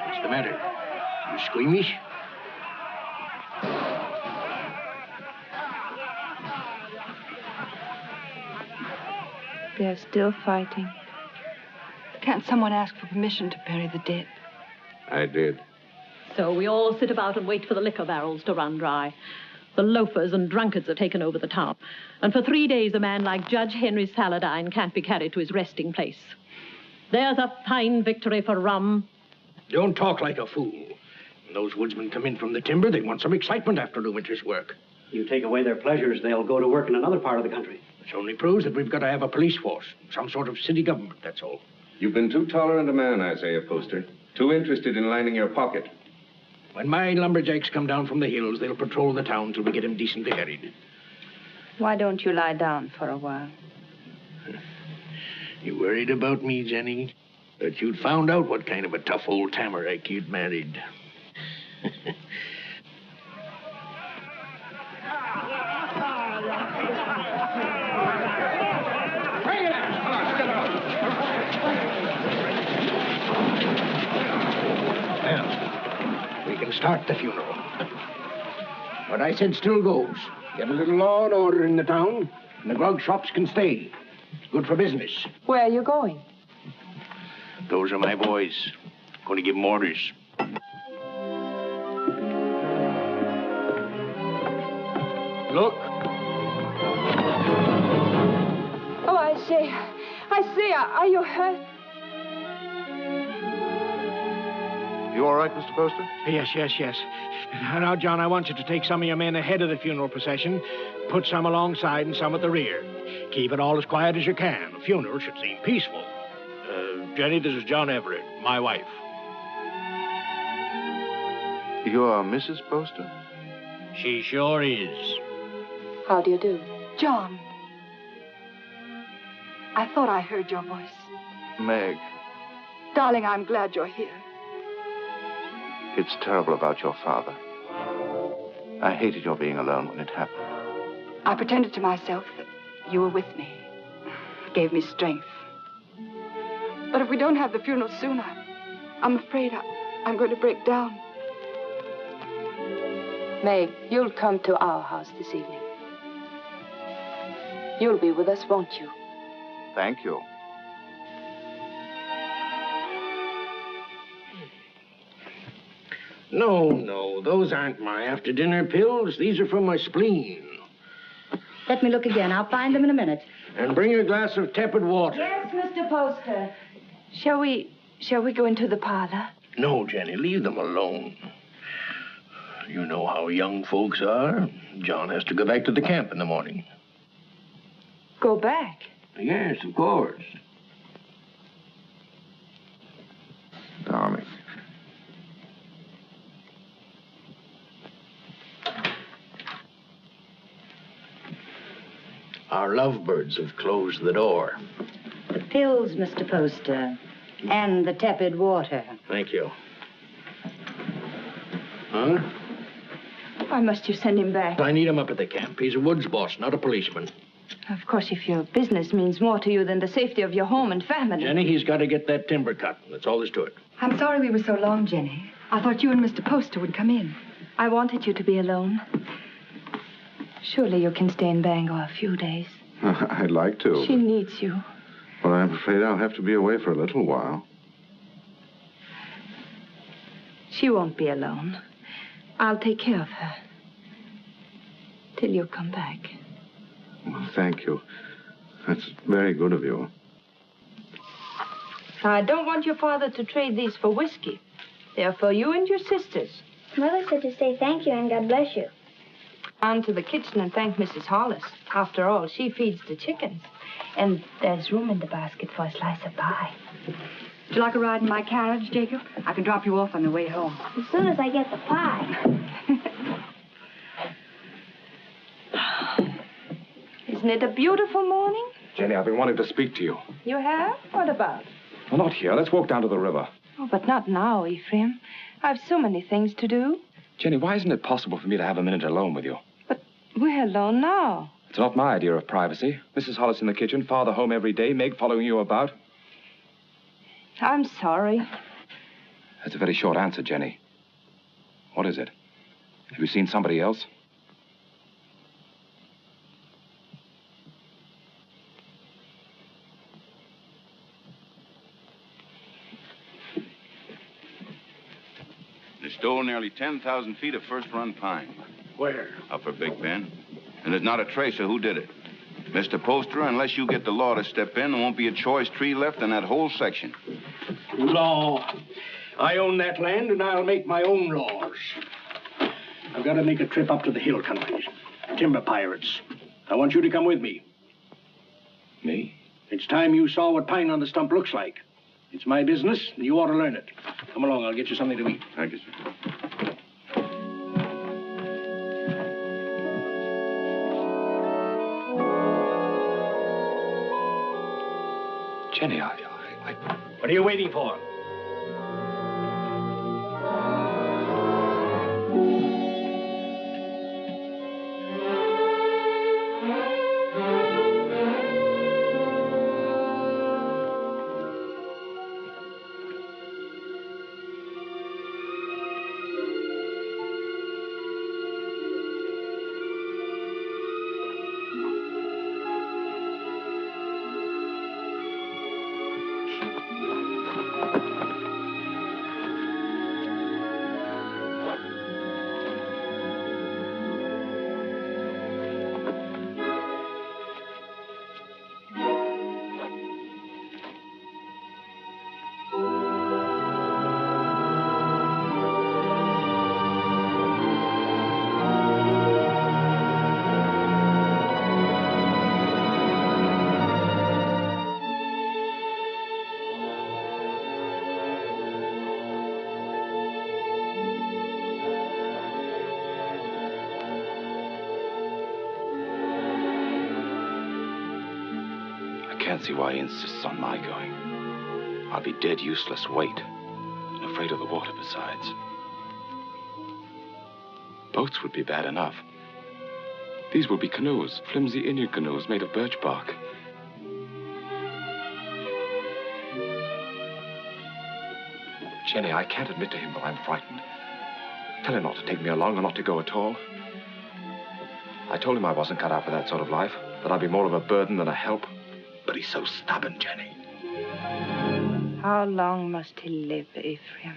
S2: What's the matter? You squeamish?
S12: They're still fighting.
S15: Can't someone ask for permission to bury the dead?
S9: I did.
S13: So we all sit about and wait for the liquor barrels to run dry. The loafers and drunkards have taken over the town. And for 3 days, a man like Judge Henry Saladin can't be carried to his resting place. There's a fine victory for rum.
S2: Don't talk like a fool. When those woodsmen come in from the timber, they want some excitement after the winter's work.
S8: You take away their pleasures, they'll go to work in another part of the country.
S2: Which only proves that we've got to have a police force. Some sort of city government, that's all.
S9: You've been too tolerant a man, Isaiah Poster. Too interested in lining your pocket.
S2: When my lumberjacks come down from the hills, they'll patrol the town till we get him decently buried.
S12: Why don't you lie down for a while?
S2: You worried about me, Jenny? That you'd found out what kind of a tough old tamarack you'd married. Well, we can start the funeral. What I said still goes. Get a little law and order in the town, and the grog shops can stay. It's good for business.
S5: Where are you going?
S2: Those are my boys. Going to give them orders. Look.
S5: Oh, Isaiah, are you hurt?
S9: You all right, Mr. Poster?
S2: Yes. Now, John, I want you to take some of your men ahead of the funeral procession, put some alongside and some at the rear. Keep it all as quiet as you can. The funeral should seem peaceful. Jenny, this is John Everett, my wife.
S9: You are Mrs. Poster?
S2: She sure is.
S5: How do you do?
S15: John. I thought I heard your voice.
S9: Meg,
S15: Darling, I'm glad you're here.
S9: it's terrible about your father. I hated your being alone when it happened.
S15: I pretended to myself that you were with me. It gave me strength. But if we don't have the funeral soon, I'm afraid I'm going to break down.
S5: Meg, you'll come to our house this evening. You'll be with us, won't you?
S9: Thank you.
S2: No, those aren't my after-dinner pills. These are from my spleen.
S3: Let me look again. I'll find them in a minute.
S2: And bring a glass of tepid water.
S5: Yes, Mr. Poster. Shall we go into the parlor?
S2: No, Jenny, leave them alone. You know how young folks are. John has to go back to the camp in the morning.
S5: Go back?
S2: Yes, of course.
S9: Darling.
S2: Our lovebirds have closed the door.
S3: The pills, Mr. Poster, and the tepid water.
S2: Thank you. Huh?
S5: Why must you send him back?
S2: I need him up at the camp. He's a woods boss, not a policeman.
S5: Of course, if your business means more to you than the safety of your home and family.
S2: Jenny, he's got to get that timber cut. That's all there's to it.
S12: I'm sorry we were so long, Jenny. I thought you and Mr. Poster would come in.
S5: I wanted you to be alone. Surely you can stay in Bangor a few days.
S9: I'd like to.
S5: She needs you.
S9: But I'm afraid I'll have to be away for a little while.
S5: She won't be alone. I'll take care of her. Till you come back.
S9: Well, thank you. That's very good of you.
S5: I don't want your father to trade these for whiskey. They're for you and your sisters.
S4: Mother said to say thank you and God bless you.
S11: On to the kitchen and thank Mrs. Hollis. After all, she feeds the chickens. And there's room in the basket for a slice of pie.
S12: Would you like a ride in my carriage, Jacob? I can drop you off on the way home.
S4: As soon as I get the pie.
S11: Isn't it a beautiful morning?
S14: Jenny, I've been wanting to speak to you.
S11: You have? What about?
S14: Well, not here. Let's walk down to the river.
S11: Oh, but not now, Ephraim. I've so many things to do.
S14: Jenny, why isn't it possible for me to have a minute alone with you?
S11: We're alone now.
S14: It's not my idea of privacy. Mrs. Hollis in the kitchen, Father home every day, Meg following you about.
S11: I'm sorry.
S14: That's a very short answer, Jenny. What is it? Have you seen somebody else?
S18: They stole nearly 10,000 feet of first-run pine.
S1: Where?
S18: Upper Big Bend. And there's not a trace of who did it. Mr. Poster, unless you get the law to step in, there won't be a choice tree left in that whole section.
S2: Law. I own that land, and I'll make my own laws. I've got to make a trip up to the hill countries. Timber pirates. I want you to come with me.
S14: Me?
S2: It's time you saw what pine on the stump looks like. It's my business, and you ought to learn it. Come along, I'll get you something to eat.
S18: Thank you, sir.
S14: Jenny,
S2: What are you waiting for?
S14: I can't see why he insists on my going. I'll be dead useless weight, and afraid of the water besides. Boats would be bad enough. These will be canoes, flimsy Indian canoes made of birch bark. Jenny, I can't admit to him that I'm frightened. Tell him not to take me along or not to go at all. I told him I wasn't cut out for that sort of life, that I'd be more of a burden than a help. But he's so stubborn, Jenny.
S11: How long must he live, Ephraim?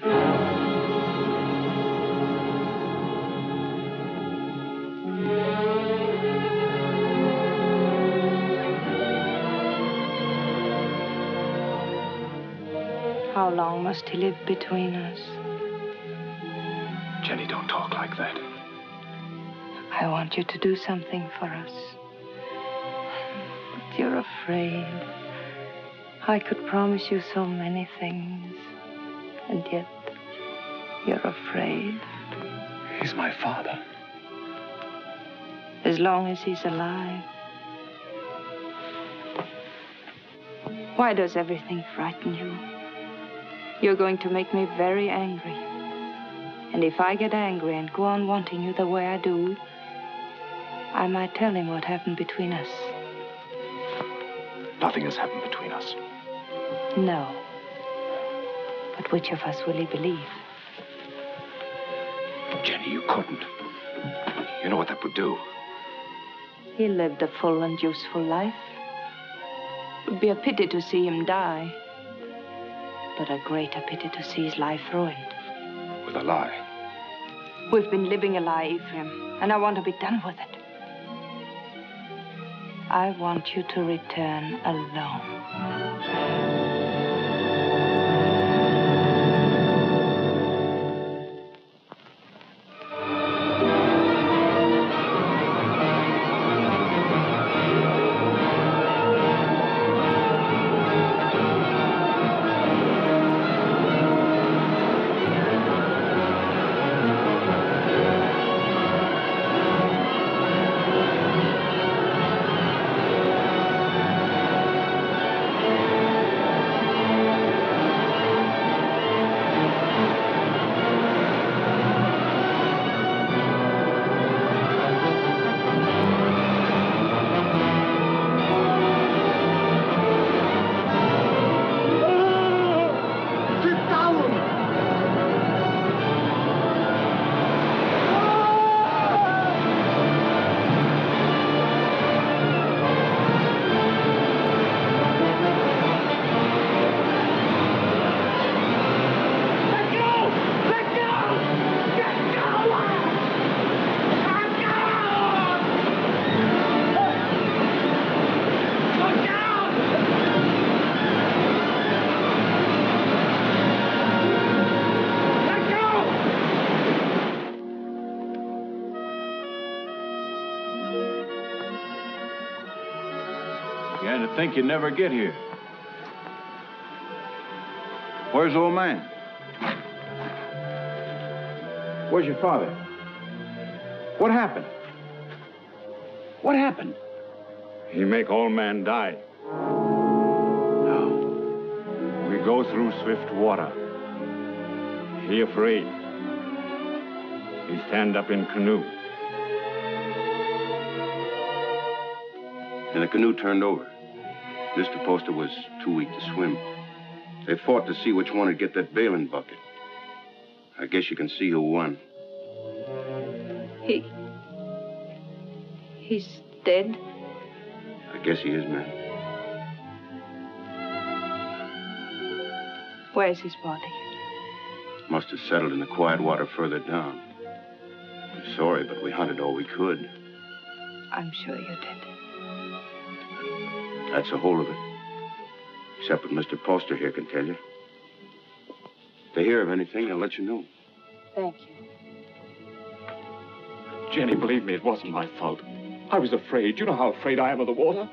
S11: How long must he live between us?
S14: Jenny, don't talk like that.
S11: I want you to do something for us. But you're afraid. I could promise you so many things, and yet you're afraid.
S14: He's my father.
S11: As long as he's alive. Why does everything frighten you? You're going to make me very angry. And if I get angry and go on wanting you the way I do, I might tell him what happened between us.
S14: Nothing has happened between us.
S11: No. But which of us will he believe?
S14: Jenny, you couldn't. You know what that would do.
S11: He lived a full and useful life. It would be a pity to see him die. But a greater pity to see his life ruined.
S14: With a lie.
S11: We've been living a lie, Ephraim, and I want to be done with it. I want you to return alone.
S6: Began to think you'd never get here. Where's the old man? Where's your father? What happened? What happened?
S19: He make old man die. Now, we go through swift water. He afraid. He stand up in canoe.
S9: And the canoe turned over. Mr. Poster was too weak to swim. They fought to see which one would get that bailing bucket. I guess you can see who won.
S11: He's dead?
S9: I guess he is, ma'am.
S11: Where's his body?
S9: Must have settled in the quiet water further down. I'm sorry, but we hunted all we could.
S11: I'm sure you did.
S9: That's the whole of it. Except what Mr. Poster here can tell you. If they hear of anything, they'll let you know.
S11: Thank you.
S14: Jenny, believe me, it wasn't my fault. I was afraid. You know how afraid I am of the water.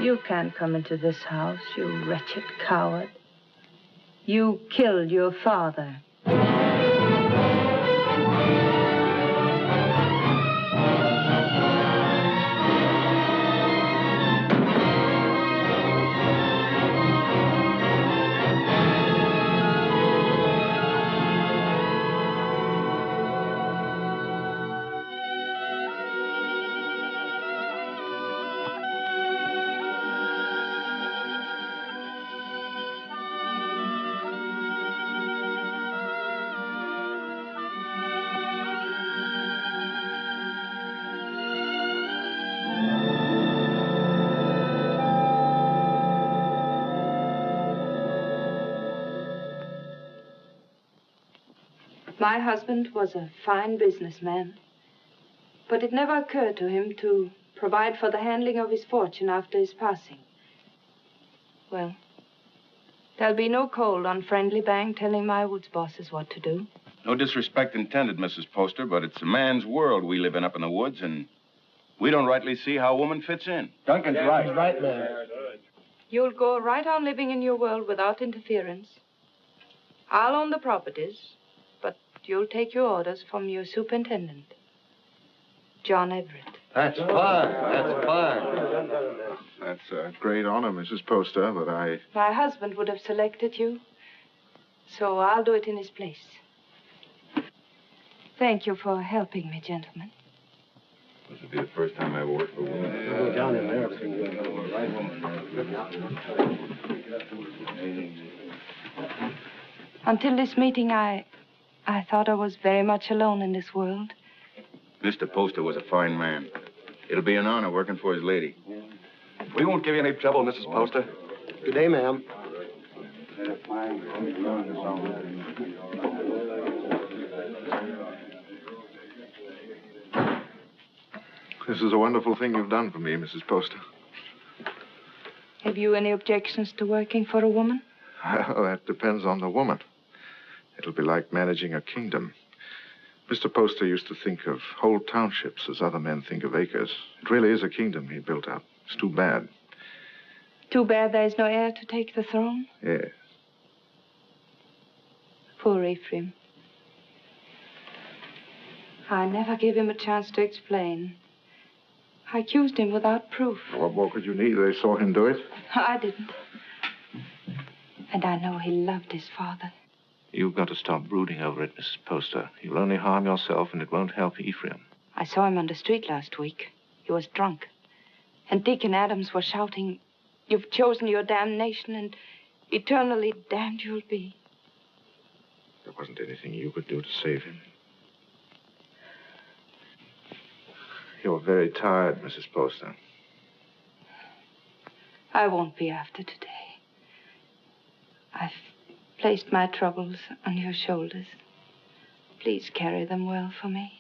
S11: You can't come into this house, you wretched coward. You killed your father. My husband was a fine businessman, but it never occurred to him to provide for the handling of his fortune after his passing. Well, there'll be no cold on Friendly Bank telling my woods bosses what to do.
S18: No disrespect intended, Mrs. Poster, but it's a man's world we live in up in the woods, and we don't rightly see how a woman fits in.
S2: Duncan's right.
S20: He's right, ma'am.
S11: You'll go right on living in your world without interference. I'll own the properties, but you'll take your orders from your superintendent, John Everett.
S20: That's fine. That's fine.
S21: That's a great honor, Mrs. Poster, but
S11: My husband would have selected you, so I'll do it in his place. Thank you for helping me, gentlemen.
S18: This will be the first time I ever worked for a woman.
S20: Go down in there.
S11: Until this meeting, I thought I was very much alone in this world.
S18: Mr. Poster was a fine man. It'll be an honor working for his lady.
S14: We won't give you any trouble, Mrs. Poster.
S20: Good day, ma'am.
S21: this is a wonderful thing you've done for me, Mrs. Poster.
S11: Have you any objections to working for a woman?
S21: Well, that depends on the woman. It'll be like managing a kingdom. Mr. Poster used to think of whole townships as other men think of acres. It really is a kingdom he built up. It's too bad.
S11: Too bad there's no heir to take the throne?
S21: Yes.
S11: Poor Ephraim. I never gave him a chance to explain. I accused him without proof.
S21: What more could you need? They saw him do it.
S11: I didn't. And I know he loved his father.
S21: You've got to stop brooding over it, Mrs. Poster. You'll only harm yourself, and it won't help Ephraim.
S11: I saw him on the street last week. He was drunk. And Deacon Adams was shouting, "You've chosen your damnation, and eternally damned you'll be."
S21: There wasn't anything you could do to save him. You're very tired, Mrs. Poster.
S11: I won't be after today. I've placed my troubles on your shoulders. Please carry them well for me.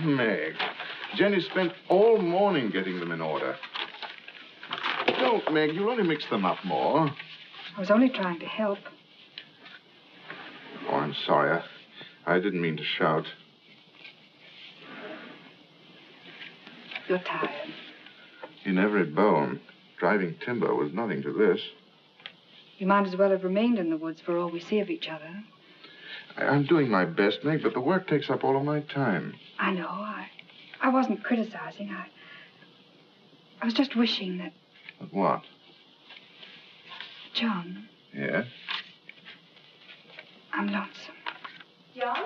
S21: Meg, Jenny spent all morning getting them in order. Don't, Meg. You'll only mix them up more.
S12: I was only trying to help.
S21: Oh, I'm sorry. I didn't mean to shout.
S12: You're tired.
S21: In every bone, driving timber was nothing to this.
S12: You might as well have remained in the woods for all we see of each other.
S21: I'm doing my best, Meg, but the work takes up all of my time.
S12: I know. I wasn't criticizing. I was just wishing that...
S21: But what?
S12: John,
S21: Yes?
S12: I'm lonesome.
S4: John?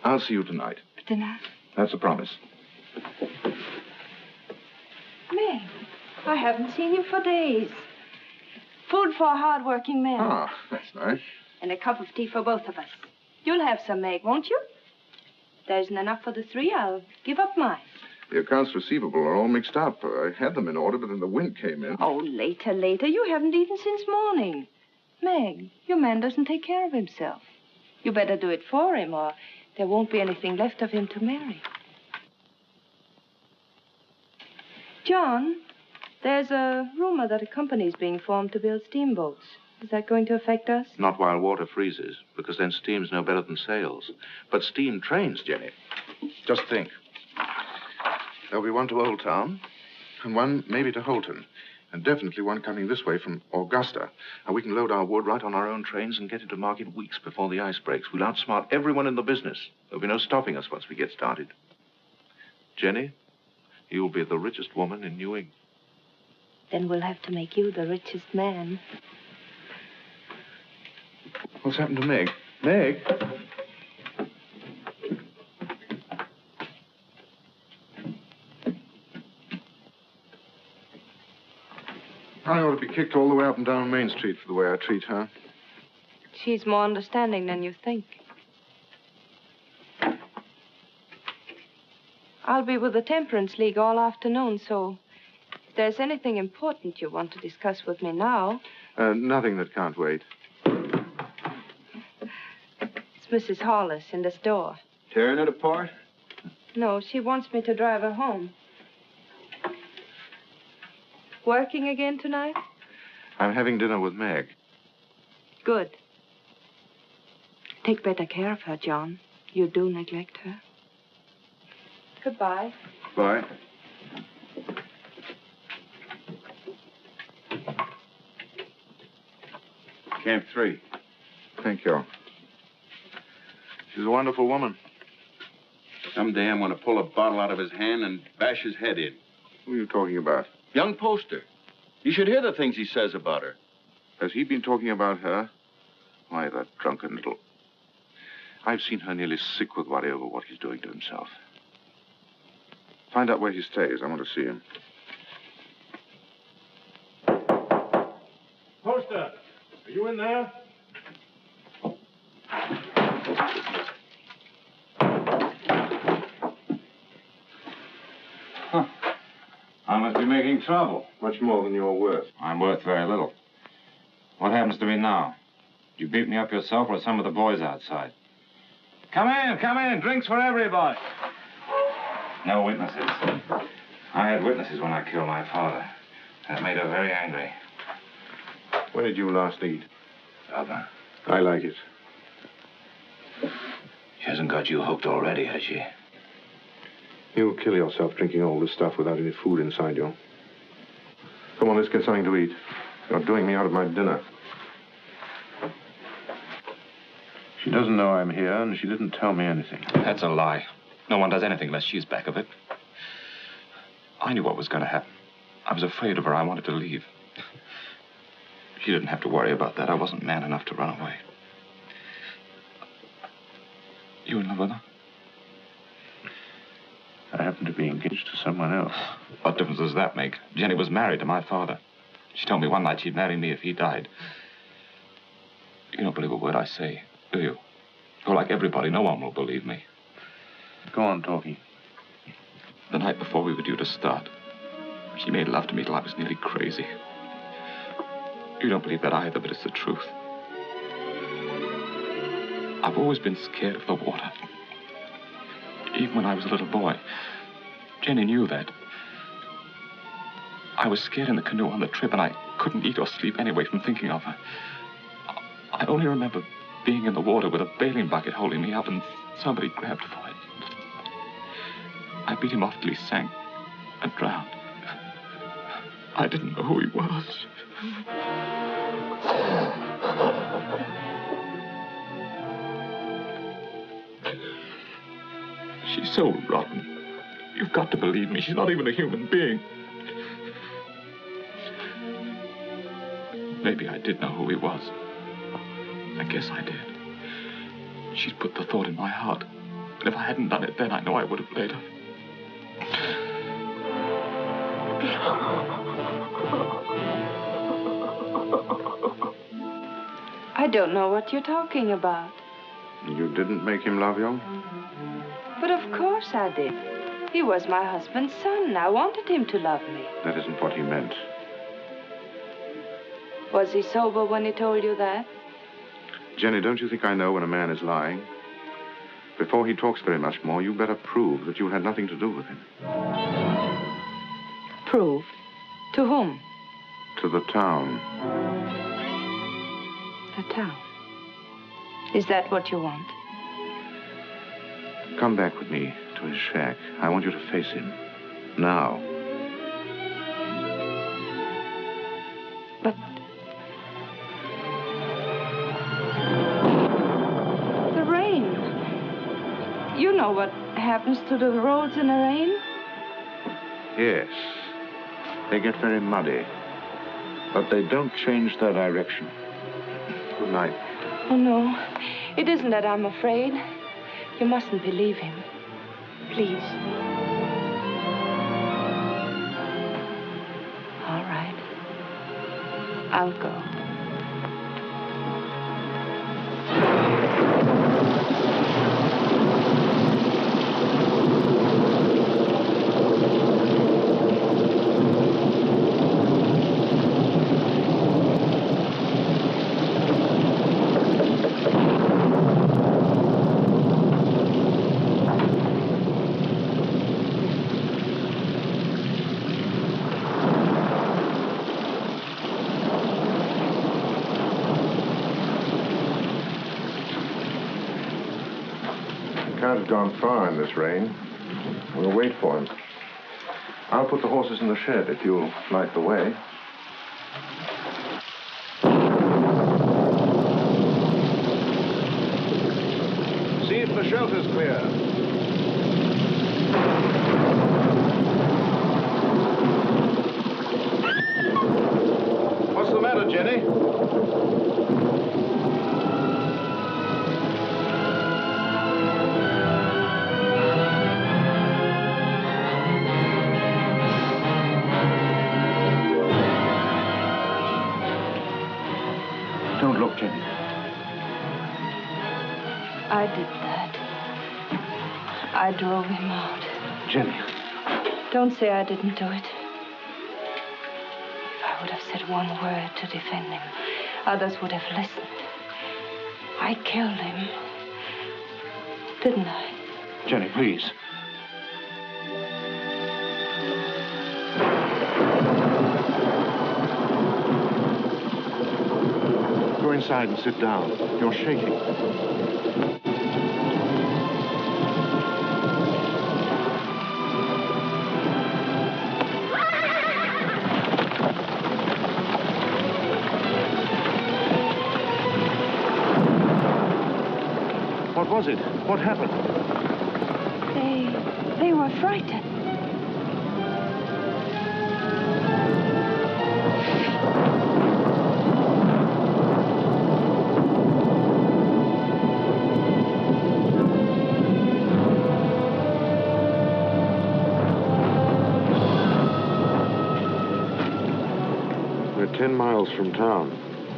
S21: I'll see you tonight.
S12: For dinner?
S21: That's a promise.
S3: Meg, I haven't seen you for days. Food for a hard-working man.
S21: Ah, that's nice.
S3: And a cup of tea for both of us. You'll have some, Meg, won't you? There isn't enough for the three. I'll give up mine.
S21: The accounts receivable are all mixed up. I had them in order, but then the wind came in.
S3: Oh, later. You haven't eaten since morning. Meg, your man doesn't take care of himself. You better do it for him, or there won't be anything left of him to marry. John, there's a rumor that a company's being formed to build steamboats. Is that going to affect us?
S21: Not while water freezes, because then steam's no better than sails. But steam trains, Jenny. Just think. There'll be one to Old Town, and one maybe to Holton, and definitely one coming this way from Augusta. And we can load our wood right on our own trains and get into market weeks before the ice breaks. We'll outsmart everyone in the business. There'll be no stopping us once we get started. Jenny, you'll be the richest woman in New England.
S3: Then we'll have to make you the richest man.
S21: What's happened to Meg? Meg? I ought to be kicked all the way up and down Main Street for the way I treat her.
S3: She's more understanding than you think. I'll be with the Temperance League all afternoon, so if there's anything important you want to discuss with me now...
S21: Nothing that can't wait.
S3: It's Mrs. Hollis in the store.
S21: Tearing it apart?
S3: No, she wants me to drive her home. Working again tonight?
S21: I'm having dinner with Meg.
S3: Good. Take better care of her, John. You do neglect her. Goodbye.
S21: Bye.
S18: Camp 3.
S21: Thank you. She's a wonderful woman.
S18: Someday I'm going to pull a bottle out of his hand and bash his head in.
S21: Who are you talking about?
S18: Young Poster. You should hear the things he says about her.
S21: Has he been talking about her? Why, that drunken little... I've seen her nearly sick with worry over what he's doing to himself. Find out where he stays. I want to see him.
S2: Poster, are you in there?
S7: I must be making trouble.
S21: Much more than you're worth.
S7: I'm worth very little. What happens to me now? Did you beat me up yourself or some of the boys outside? Come in. Drinks for everybody. No witnesses. I had witnesses when I killed my father. That made her very angry.
S21: When did you last eat?
S7: Other.
S21: I like it.
S7: She hasn't got you hooked already, has she?
S21: You'll kill yourself drinking all this stuff without any food inside you. Come on, let's get something to eat. You're doing me out of my dinner. She doesn't know I'm here, and she didn't tell me anything.
S14: That's a lie. No one does anything unless she's back of it. I knew what was going to happen. I was afraid of her. I wanted to leave. She didn't have to worry about that. I wasn't man enough to run away. You in love with her?
S21: I happen to be engaged to someone else.
S14: What difference does that make? Jenny was married to my father. She told me one night she'd marry me if he died. You don't believe a word I say, do you? You're like everybody. No one will believe me.
S21: Go on talking.
S14: The night before we were due to start, she made love to me till I was nearly crazy. You don't believe that either, but it's the truth. I've always been scared of the water. Even when I was a little boy. Jenny knew that. I was scared in the canoe on the trip, and I couldn't couldn't eat or sleep anyway from thinking of her. I only remember being in the water with a bailing bucket holding me up, and somebody grabbed for it. I beat him off till he sank and drowned. I didn't know who he was. She's so rotten. You've got to believe me. She's not even a human being. Maybe I did know who he was. I guess I did. She'd put the thought in my heart. And if I hadn't done it then, I know I would have later.
S11: I don't know what you're talking about.
S21: You didn't make him love you?
S11: But of course I did. He was my husband's son. I wanted him to love me.
S21: That isn't what he meant.
S11: Was he sober when he told you that?
S21: Jenny, don't you think I know when a man is lying? Before he talks very much more, you better prove that you had nothing to do with him.
S11: Prove? To whom?
S21: To the town.
S11: The town. Is that what you want?
S21: Come back with me to his shack. I want you to face him. Now.
S11: But... the rain. You know what happens to the roads in the rain?
S21: Yes. They get very muddy. But they don't change their direction. Good night.
S11: Oh, no. It isn't that I'm afraid. You mustn't believe him. Please. All right. I'll go.
S21: Can't have gone far in this rain. We'll wait for him. I'll put the horses in the shed if you'll light the way. See if the shelter's clear. What's the matter, Jenny? Don't look, Jenny.
S11: I did that. I drove him out.
S21: Jenny.
S11: Don't say I didn't do it. If I would have said one word to defend him, others would have listened. I killed him. Didn't I?
S21: Jenny, please. Go inside and sit down. You're shaking. What was it? What happened?
S11: They were frightened.
S21: We're 10 miles from town,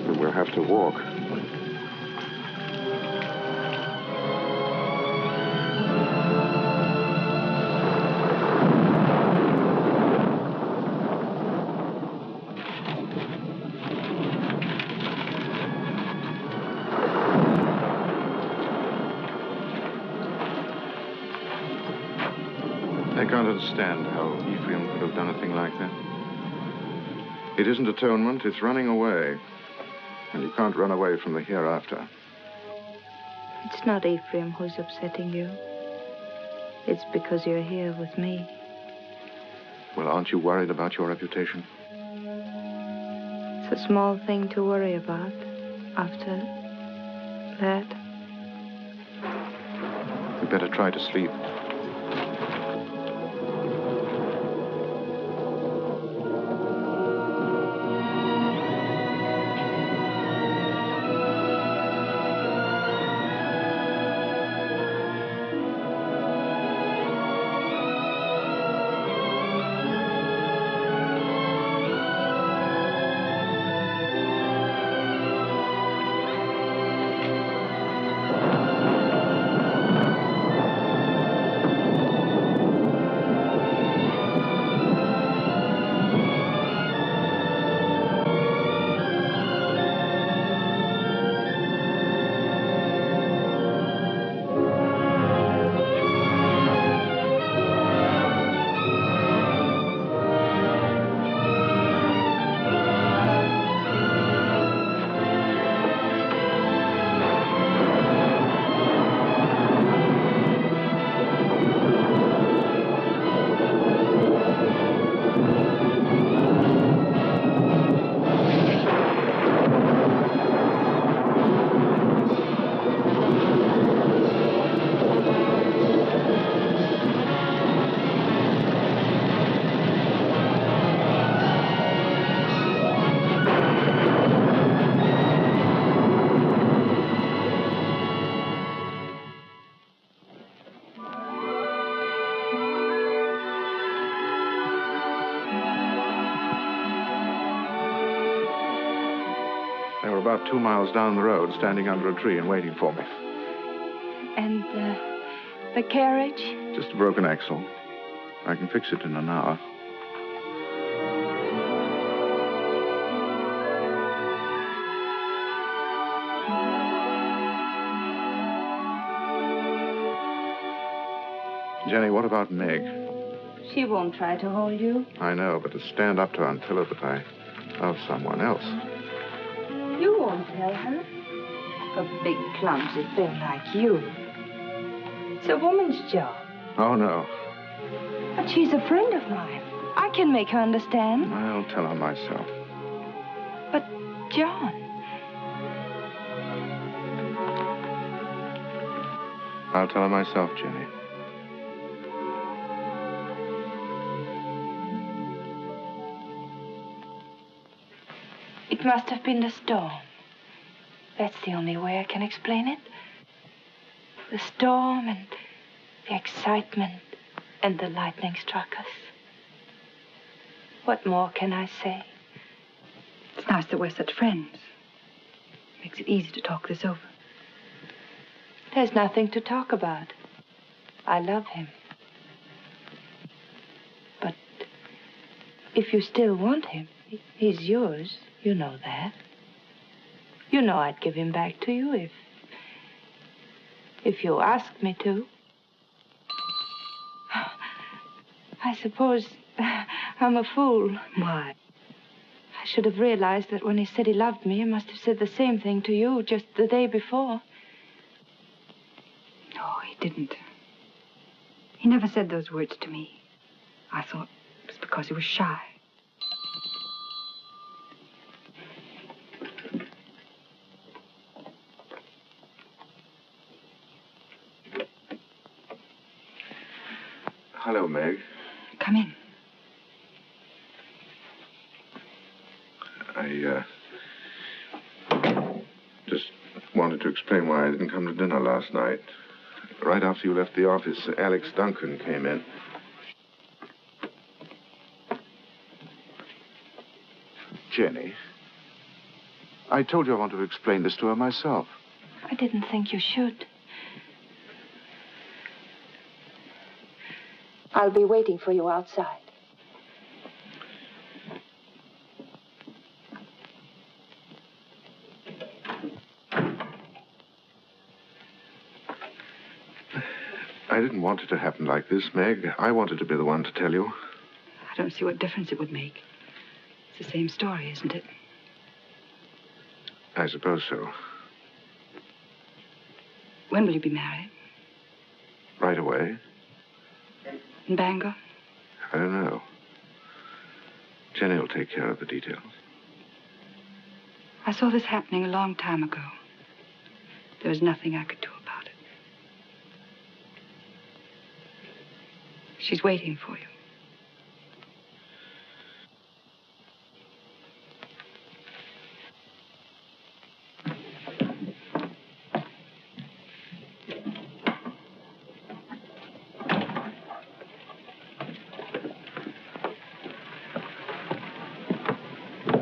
S21: and we'll have to walk. I can't understand how Ephraim could have done a thing like that. It isn't atonement, it's running away. And you can't run away from the hereafter.
S11: It's not Ephraim who's upsetting you. It's because you're here with me.
S21: Well, aren't you worried about your reputation?
S11: It's a small thing to worry about after that.
S21: We better try to sleep. They were about 2 miles down the road, standing under a tree and waiting for me.
S11: And the carriage?
S21: Just a broken axle. I can fix it in an hour. Jenny, what about Meg?
S11: She won't try to hold you.
S21: I know, but to stand up to her and tell her that I love someone else.
S11: You won't tell her. A big, clumsy thing like you. It's a woman's job.
S21: Oh, no.
S11: But she's a friend of mine. I can make her understand.
S21: I'll tell her myself.
S11: But, John...
S21: I'll tell her myself, Jenny.
S11: It must have been the storm. That's the only way I can explain it. The storm and the excitement and the lightning struck us. What more can I say?
S12: It's nice that we're such friends. Makes it easy to talk this over.
S11: There's nothing to talk about. I love him. But if you still want him, he's yours. You know that. You know I'd give him back to you if you asked me to. I suppose I'm a fool.
S12: Why?
S11: I should have realized that when he said he loved me, he must have said the same thing to you just the day before.
S12: No, he didn't. He never said those words to me. I thought it was because he was shy.
S21: Hello, Meg.
S12: Come in.
S21: I just wanted to explain why I didn't come to dinner last night. Right after you left the office, Alex Duncan came in. Jenny, I told you I wanted to explain this to her myself.
S11: I didn't think you should. I'll be waiting for you outside.
S21: I didn't want it to happen like this, Meg. I wanted to be the one to tell you.
S12: I don't see what difference it would make. It's the same story, isn't it?
S21: I suppose so.
S12: When will you be married?
S21: Right away?
S12: In Bangor?
S21: I don't know. Jenny will take care of the details.
S12: I saw this happening a long time ago. There was nothing I could do about it. She's waiting for you.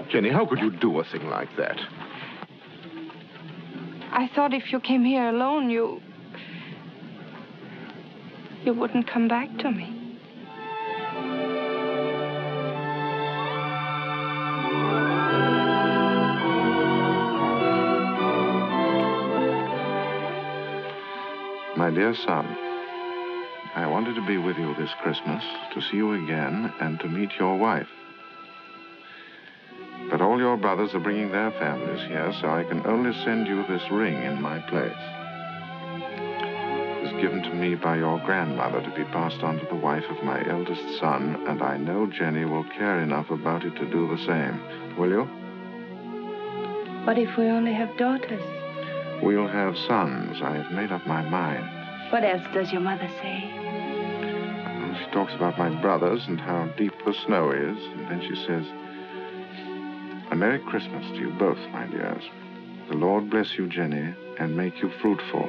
S21: Jenny, how could you do a thing like that?
S15: I thought if you came here alone, you wouldn't come back to me.
S21: My dear son, I wanted to be with you this Christmas, to see you again, and to meet your wife. But all your brothers are bringing their families here, so I can only send you this ring in my place. It was given to me by your grandmother to be passed on to the wife of my eldest son, and I know Jenny will care enough about it to do the same. Will you?
S15: What if we only have daughters?
S21: We'll have sons. I have made up my mind.
S15: What else does your mother say?
S21: Well, she talks about my brothers and how deep the snow is, and then she says, "A Merry Christmas to you both, my dears. The Lord bless you, Jenny, and make you fruitful.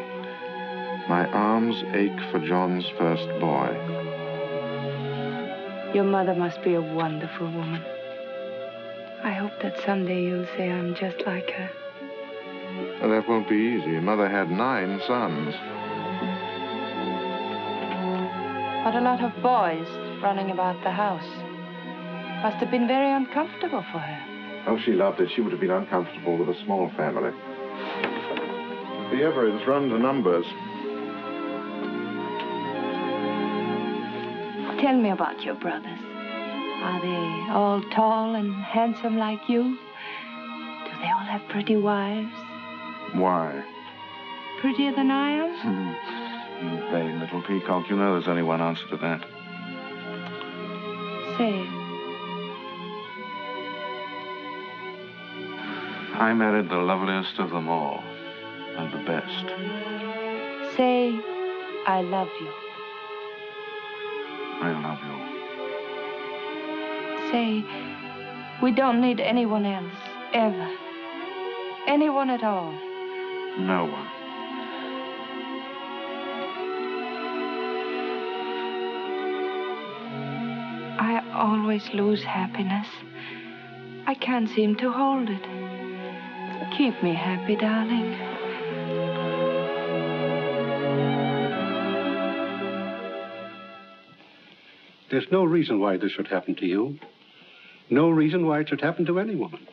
S21: My arms ache for John's first boy."
S15: Your mother must be a wonderful woman. I hope that someday you'll say I'm just like her.
S21: Well, that won't be easy. Mother had 9 sons.
S15: What a lot of boys running about the house. Must have been very uncomfortable for her.
S21: Oh, she loved it. She would have been uncomfortable with a small family. The Everetts run to numbers.
S15: Tell me about your brothers. Are they all tall and handsome like you? Do they all have pretty wives?
S21: Why?
S15: Prettier than I am?
S21: You vain little peacock. You know there's only one answer to that.
S15: Say it.
S21: I married the loveliest of them all, and the best.
S15: Say, I love you.
S21: I love you.
S15: Say, we don't need anyone else, ever. Anyone at all.
S21: No one.
S15: I always lose happiness. I can't seem to hold it. Keep me happy, darling.
S10: There's no reason why this should happen to you. No reason why it should happen to any woman.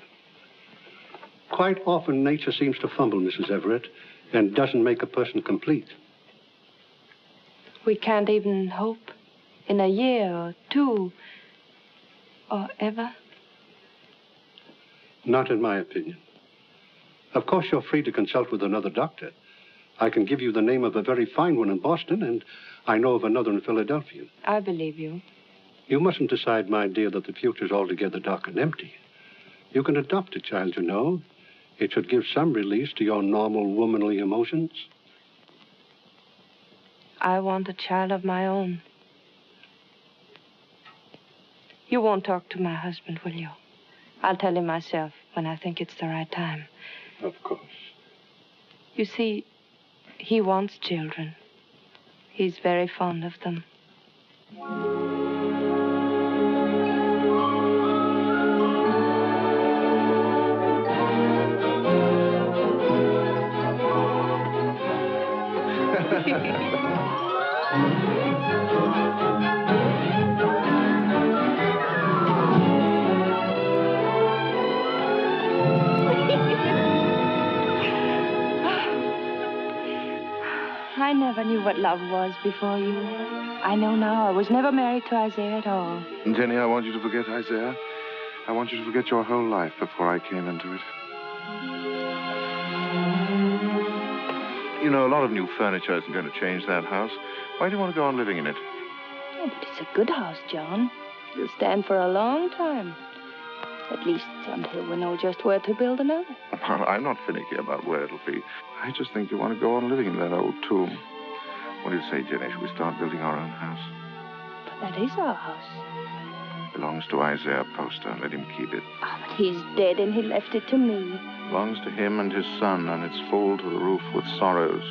S10: Quite often, nature seems to fumble, Mrs. Everett, and doesn't make a person complete.
S15: We can't even hope in a year or 2 or ever.
S10: Not in my opinion. Of course, you're free to consult with another doctor. I can give you the name of a very fine one in Boston, and I know of another in Philadelphia.
S15: I believe you.
S10: You mustn't decide, my dear, that the future's altogether dark and empty. You can adopt a child, you know. It should give some release to your normal womanly emotions.
S15: I want a child of my own. You won't talk to my husband, will you? I'll tell him myself when I think it's the right time.
S10: Of course.
S15: You see, he wants children. He's very fond of them. I never knew what love was before you. I know now I was never married to Isaiah at all.
S21: Jenny, I want you to forget Isaiah. I want you to forget your whole life before I came into it. You know, a lot of new furniture isn't going to change that house. Why do you want to go on living in it?
S11: Oh, but it's a good house, John. It'll stand for a long time. At least until we know just where to build another.
S21: Well, I'm not finicky about where it'll be. I just think you want to go on living in that old tomb. What do you say, Jenny? Should we start building our own house?
S11: But that is our house.
S21: Belongs to Isaiah Poster. Let him keep it.
S11: Oh, but he's dead and he left it to me.
S21: Belongs to him and his son, and it's full to the roof with sorrows.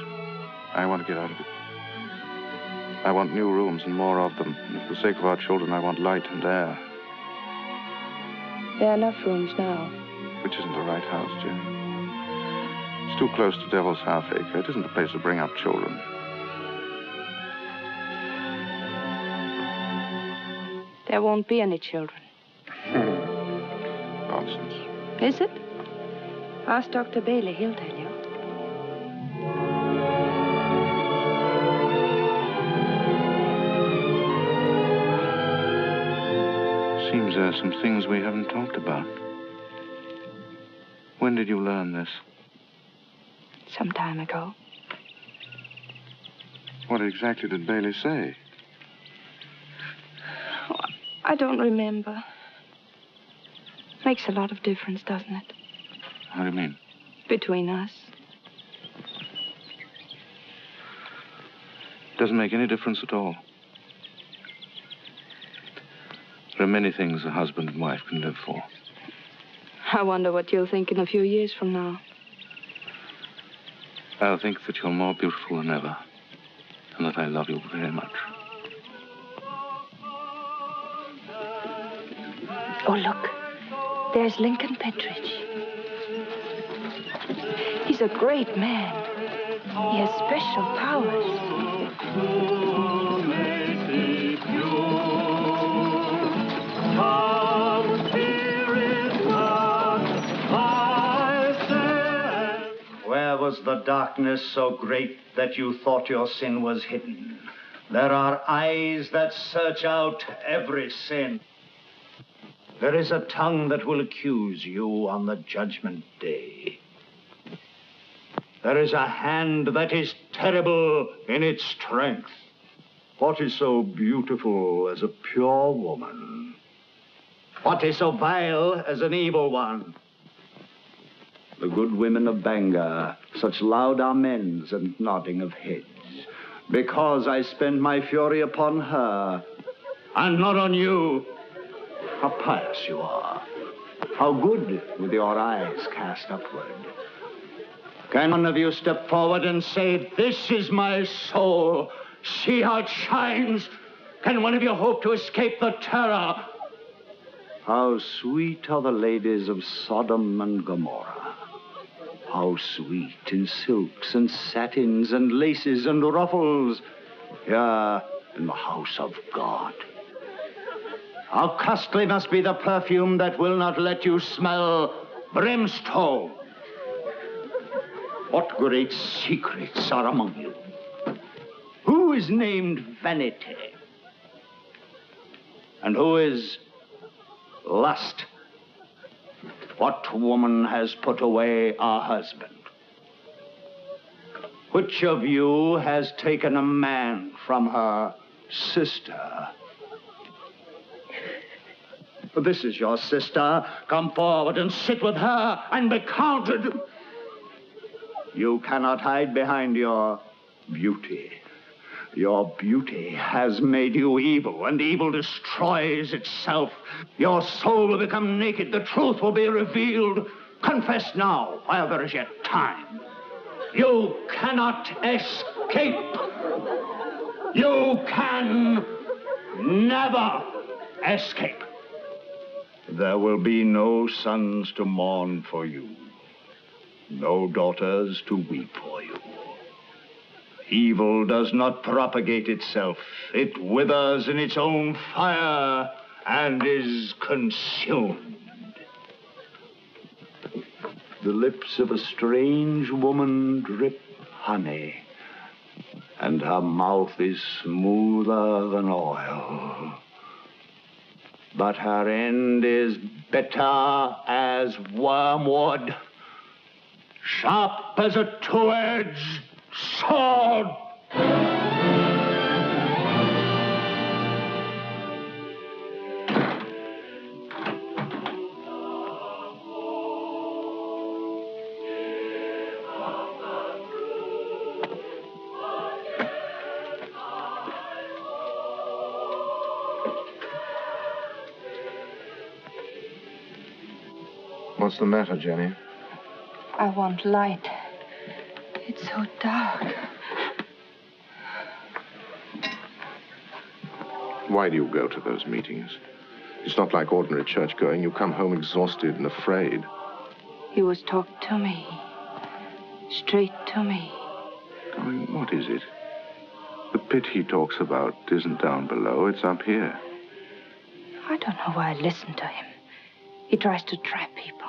S21: I want to get out of it. I want new rooms and more of them. And for the sake of our children, I want light and air.
S11: There are enough rooms now.
S21: Which isn't the right house, Jenny. It's too close to Devil's Half-Acre. It isn't the place to bring up children.
S11: There won't be any children.
S21: Nonsense.
S11: Is it? Ask Dr. Bailey. He'll tell you.
S21: Seems there are some things we haven't talked about. When did you learn this?
S11: Some time ago.
S21: What exactly did Bailey say?
S11: Oh, I don't remember. Makes a lot of difference, doesn't it?
S21: How do you mean?
S11: Between us.
S21: Doesn't make any difference at all. There are many things a husband and wife can live for.
S11: I wonder what you'll think in a few years from now.
S21: I'll think that you're more beautiful than ever, and that I love you very much.
S11: Oh, look. There's Lincoln Pentridge. He's a great man. He has special powers.
S8: Where was the darkness so great that you thought your sin was hidden? There are eyes that search out every sin. There is a tongue that will accuse you on the judgment day. There is a hand that is terrible in its strength. What is so beautiful as a pure woman? What is so vile as an evil one? The good women of Bangor, such loud amens and nodding of heads, because I spend my fury upon her, and not on you. How pious you are. How good with your eyes cast upward. Can one of you step forward and say, "This is my soul. See how it shines"? Can one of you hope to escape the terror? How sweet are the ladies of Sodom and Gomorrah. How sweet in silks and satins and laces and ruffles here in the house of God. How costly must be the perfume that will not let you smell brimstone. What great secrets are among you? Who is named Vanity? And who is Lust? What woman has put away a husband? Which of you has taken a man from her sister? This is your sister. Come forward and sit with her and be counted. You cannot hide behind your beauty. Your beauty has made you evil, and evil destroys itself. Your soul will become naked. The truth will be revealed. Confess now, while there is yet time. You cannot escape. You can never escape. There will be no sons to mourn for you, no daughters to weep for you. Evil does not propagate itself. It withers in its own fire and is consumed. The lips of a strange woman drip honey, and her mouth is smoother than oil. but her end is bitter as wormwood, sharp as a two-edged sword.
S21: What's the matter, Jenny?
S11: I want light. It's so dark.
S21: Why do you go to those meetings? It's not like ordinary church going. You come home exhausted and afraid.
S11: He was talking to me. Straight to me.
S21: I mean, what is it? The pit he talks about isn't down below, it's up here.
S11: I don't know why I listen to him. He tries to trap people.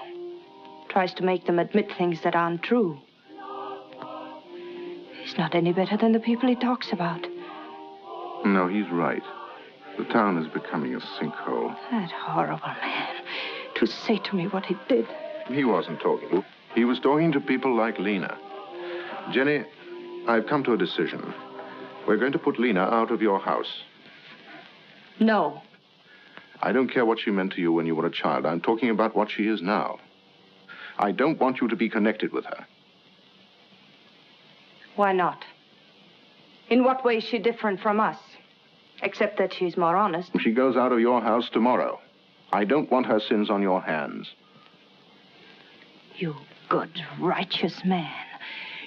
S11: Tries to make them admit things that aren't true. He's not any better than the people he talks about.
S21: No, he's right. The town is becoming a sinkhole.
S11: That horrible man. To say to me what he did.
S21: He wasn't talking. He was talking to people like Lena. Jenny, I've come to a decision. We're going to put Lena out of your house.
S11: No.
S21: I don't care what she meant to you when you were a child. I'm talking about what she is now. I don't want you to be connected with her.
S11: Why not? In what way is she different from us? Except that she's more honest.
S21: She goes out of your house tomorrow. I don't want her sins on your hands.
S11: You good, righteous man.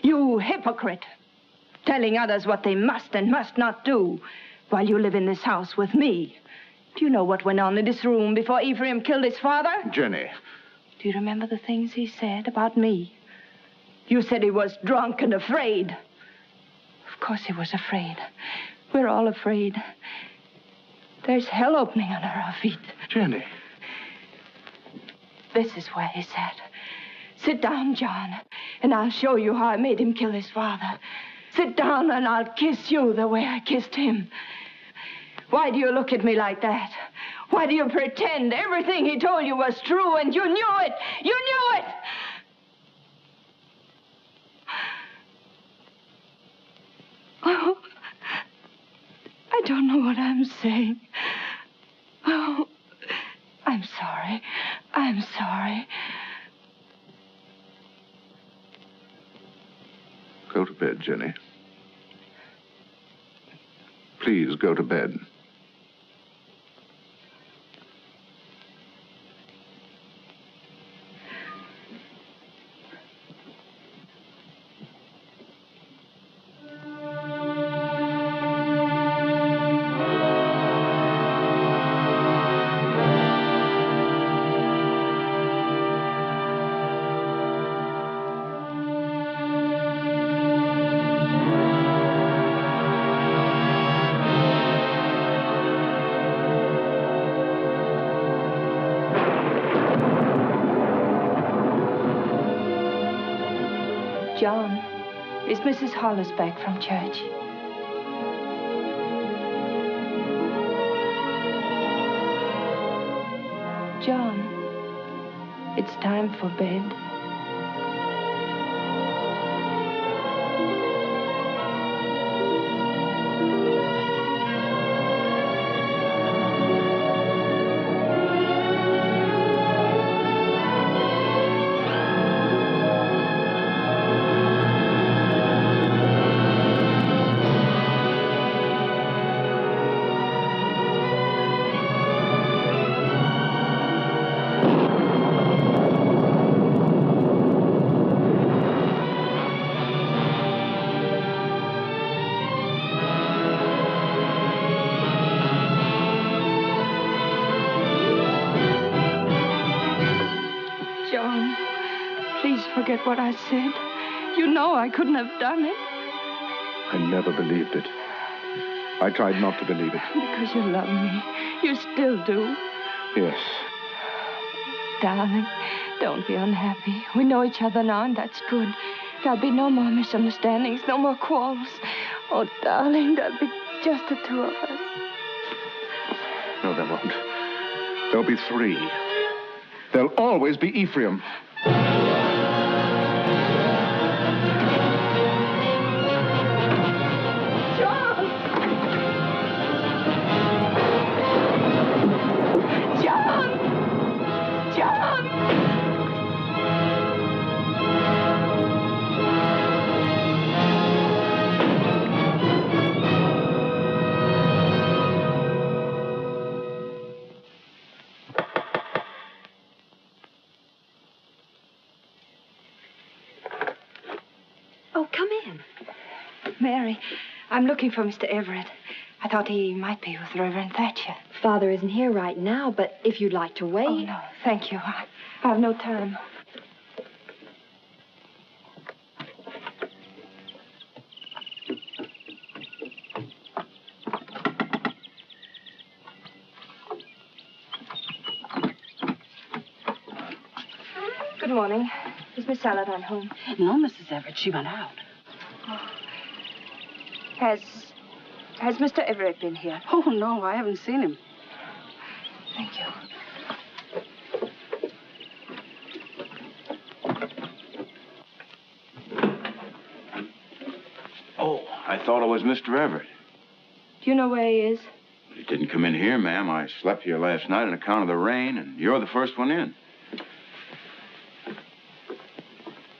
S11: You hypocrite. Telling others what they must and must not do while you live in this house with me. Do you know what went on in this room before Ephraim killed his father?
S21: Jenny.
S11: Do you remember the things he said about me? You said he was drunk and afraid. Of course he was afraid. We're all afraid. There's hell opening under our feet.
S21: Jenny.
S11: This is where he sat. Sit down, John, and I'll show you how I made him kill his father. Sit down and I'll kiss you the way I kissed him. Why do you look at me like that? Why do you pretend everything he told you was true and you knew it? You knew it! Oh, I don't know what I'm saying. Oh, I'm sorry. I'm sorry.
S21: Go to bed, Jenny. Please go to bed.
S11: John, is Mrs. Hollis back from church? John, it's time for bed. Forget what I said. You know I couldn't have done it.
S21: I never believed it. I tried not to believe it.
S11: Because you love me. You still do.
S21: Yes.
S11: Darling, don't be unhappy. We know each other now, and that's good. There'll be no more misunderstandings, no more quarrels. Oh, darling, there'll be just the two of us.
S21: No, there won't. There'll be 3. There'll always be Ephraim.
S15: Mary, I'm looking for Mr. Everett. I thought he might be with Reverend Thatcher.
S5: Father isn't here right now, but if you'd like to wait...
S15: Oh, no, thank you. I have no time. Good morning. Is Miss Saladin home?
S17: No, Mrs. Everett. She went out.
S15: Has Mr. Everett been here?
S17: Oh, no, I haven't seen him.
S15: Thank you.
S18: Oh, I thought it was Mr. Everett.
S15: Do you know where he is?
S18: He didn't come in here, ma'am. I slept here last night on account of the rain, and you're the first one in.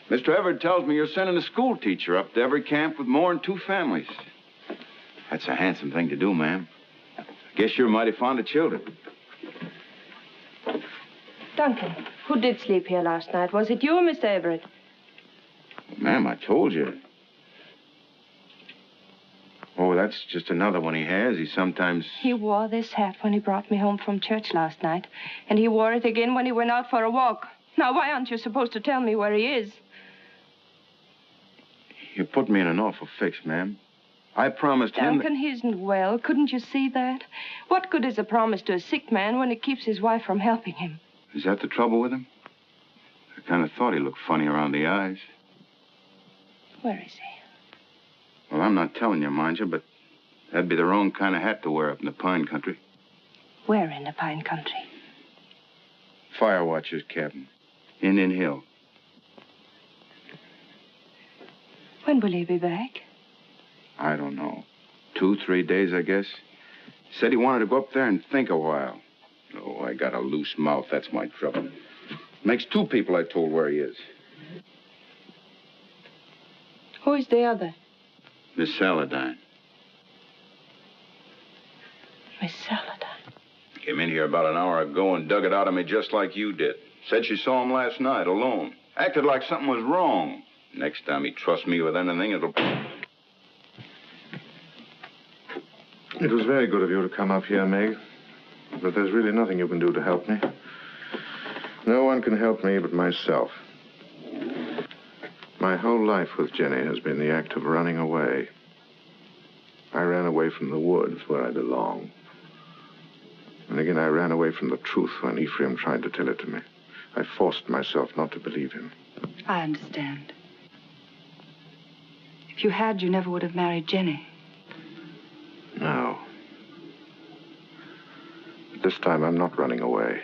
S18: Mr. Everett tells me you're sending a school teacher up to every camp with more than 2 families. That's a handsome thing to do, ma'am. I guess you're mighty fond of children.
S15: Duncan, who did sleep here last night? Was it you or Mr. Everett?
S18: Ma'am, I told you. Oh, that's just another one he has. He sometimes...
S15: He wore this hat when he brought me home from church last night, and he wore it again when he went out for a walk. Now, why aren't you supposed to tell me where he is?
S18: You put me in an awful fix, ma'am. I promised him...
S15: Duncan, he isn't well. Couldn't you see that? What good is a promise to a sick man when it keeps his wife from helping him?
S18: Is that the trouble with him? I kind of thought he looked funny around the eyes.
S15: Where is he?
S18: Well, I'm not telling you, mind you, but that'd be the wrong kind of hat to wear up in the pine country.
S15: Where in the pine country?
S18: Fire watcher's cabin. Indian Hill.
S15: When will he be back?
S18: I don't know. 2, 3 days, I guess. Said he wanted to go up there and think a while. Oh, I got a loose mouth. That's my trouble. Makes 2 people I told where he is.
S15: Who is the other?
S18: Miss Saladin.
S15: Miss Saladin.
S18: Came in here about an hour ago and dug it out of me just like you did. Said she saw him last night alone. Acted like something was wrong. Next time he trusts me with anything, it'll...
S21: It was very good of you to come up here, Meg. But there's really nothing you can do to help me. No one can help me but myself. My whole life with Jenny has been the act of running away. I ran away from the woods where I belong. And again, I ran away from the truth when Ephraim tried to tell it to me. I forced myself not to believe him.
S12: I understand. If you had, you never would have married Jenny.
S21: No. But this time, I'm not running away.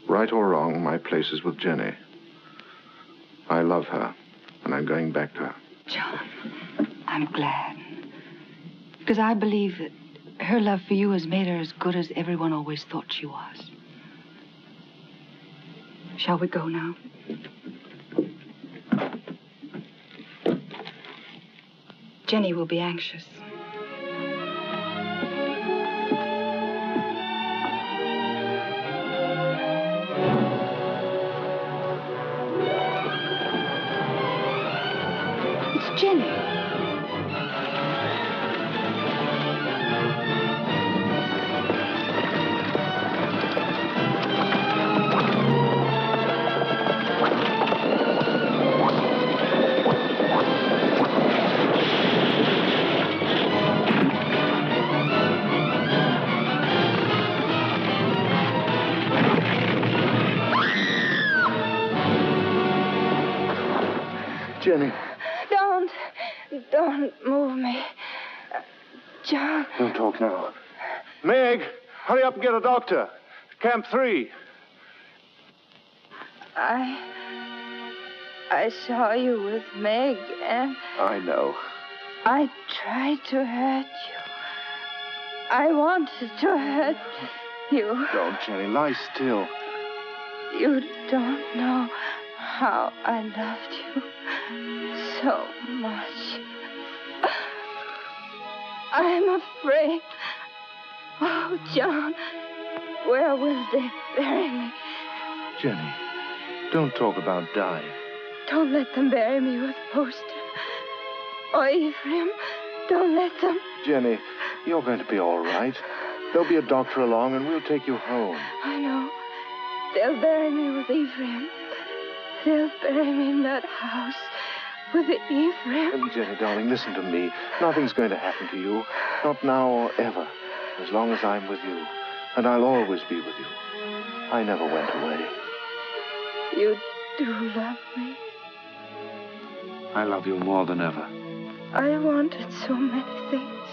S21: Right or wrong, my place is with Jenny. I love her, and I'm going back to her.
S12: John, I'm glad. Because I believe that her love for you has made her as good as everyone always thought she was. Shall we go now? Jenny will be anxious. It's Jenny.
S21: Jenny.
S15: Don't move me. John.
S21: Don't talk now. Meg! Hurry up and get a doctor. Camp 3.
S5: I saw you with Meg, and
S21: I know.
S5: I tried to hurt you. I wanted to hurt you.
S21: Don't, Jenny. Lie still.
S5: You don't know how I loved you so much. I'm afraid. Oh, John, where will they bury me?
S21: Jenny, don't talk about dying.
S5: Don't let them bury me with Poster. Or Ephraim, don't let them.
S21: Jenny, you're going to be all right. There'll be a doctor along, and we'll take you home.
S5: I know. They'll bury me with Ephraim. They'll bury me in that house with Ephraim.
S21: Jenny, darling, listen to me. Nothing's going to happen to you. Not now or ever. As long as I'm with you. And I'll always be with you. I never went away.
S5: You do love me.
S21: I love you more than ever.
S5: I wanted so many things.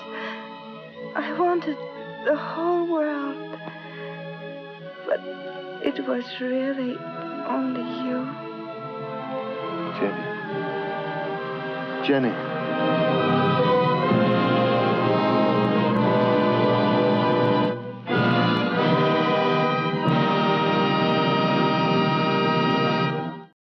S5: I wanted the whole world. But it was really only you.
S21: Jenny. Jenny.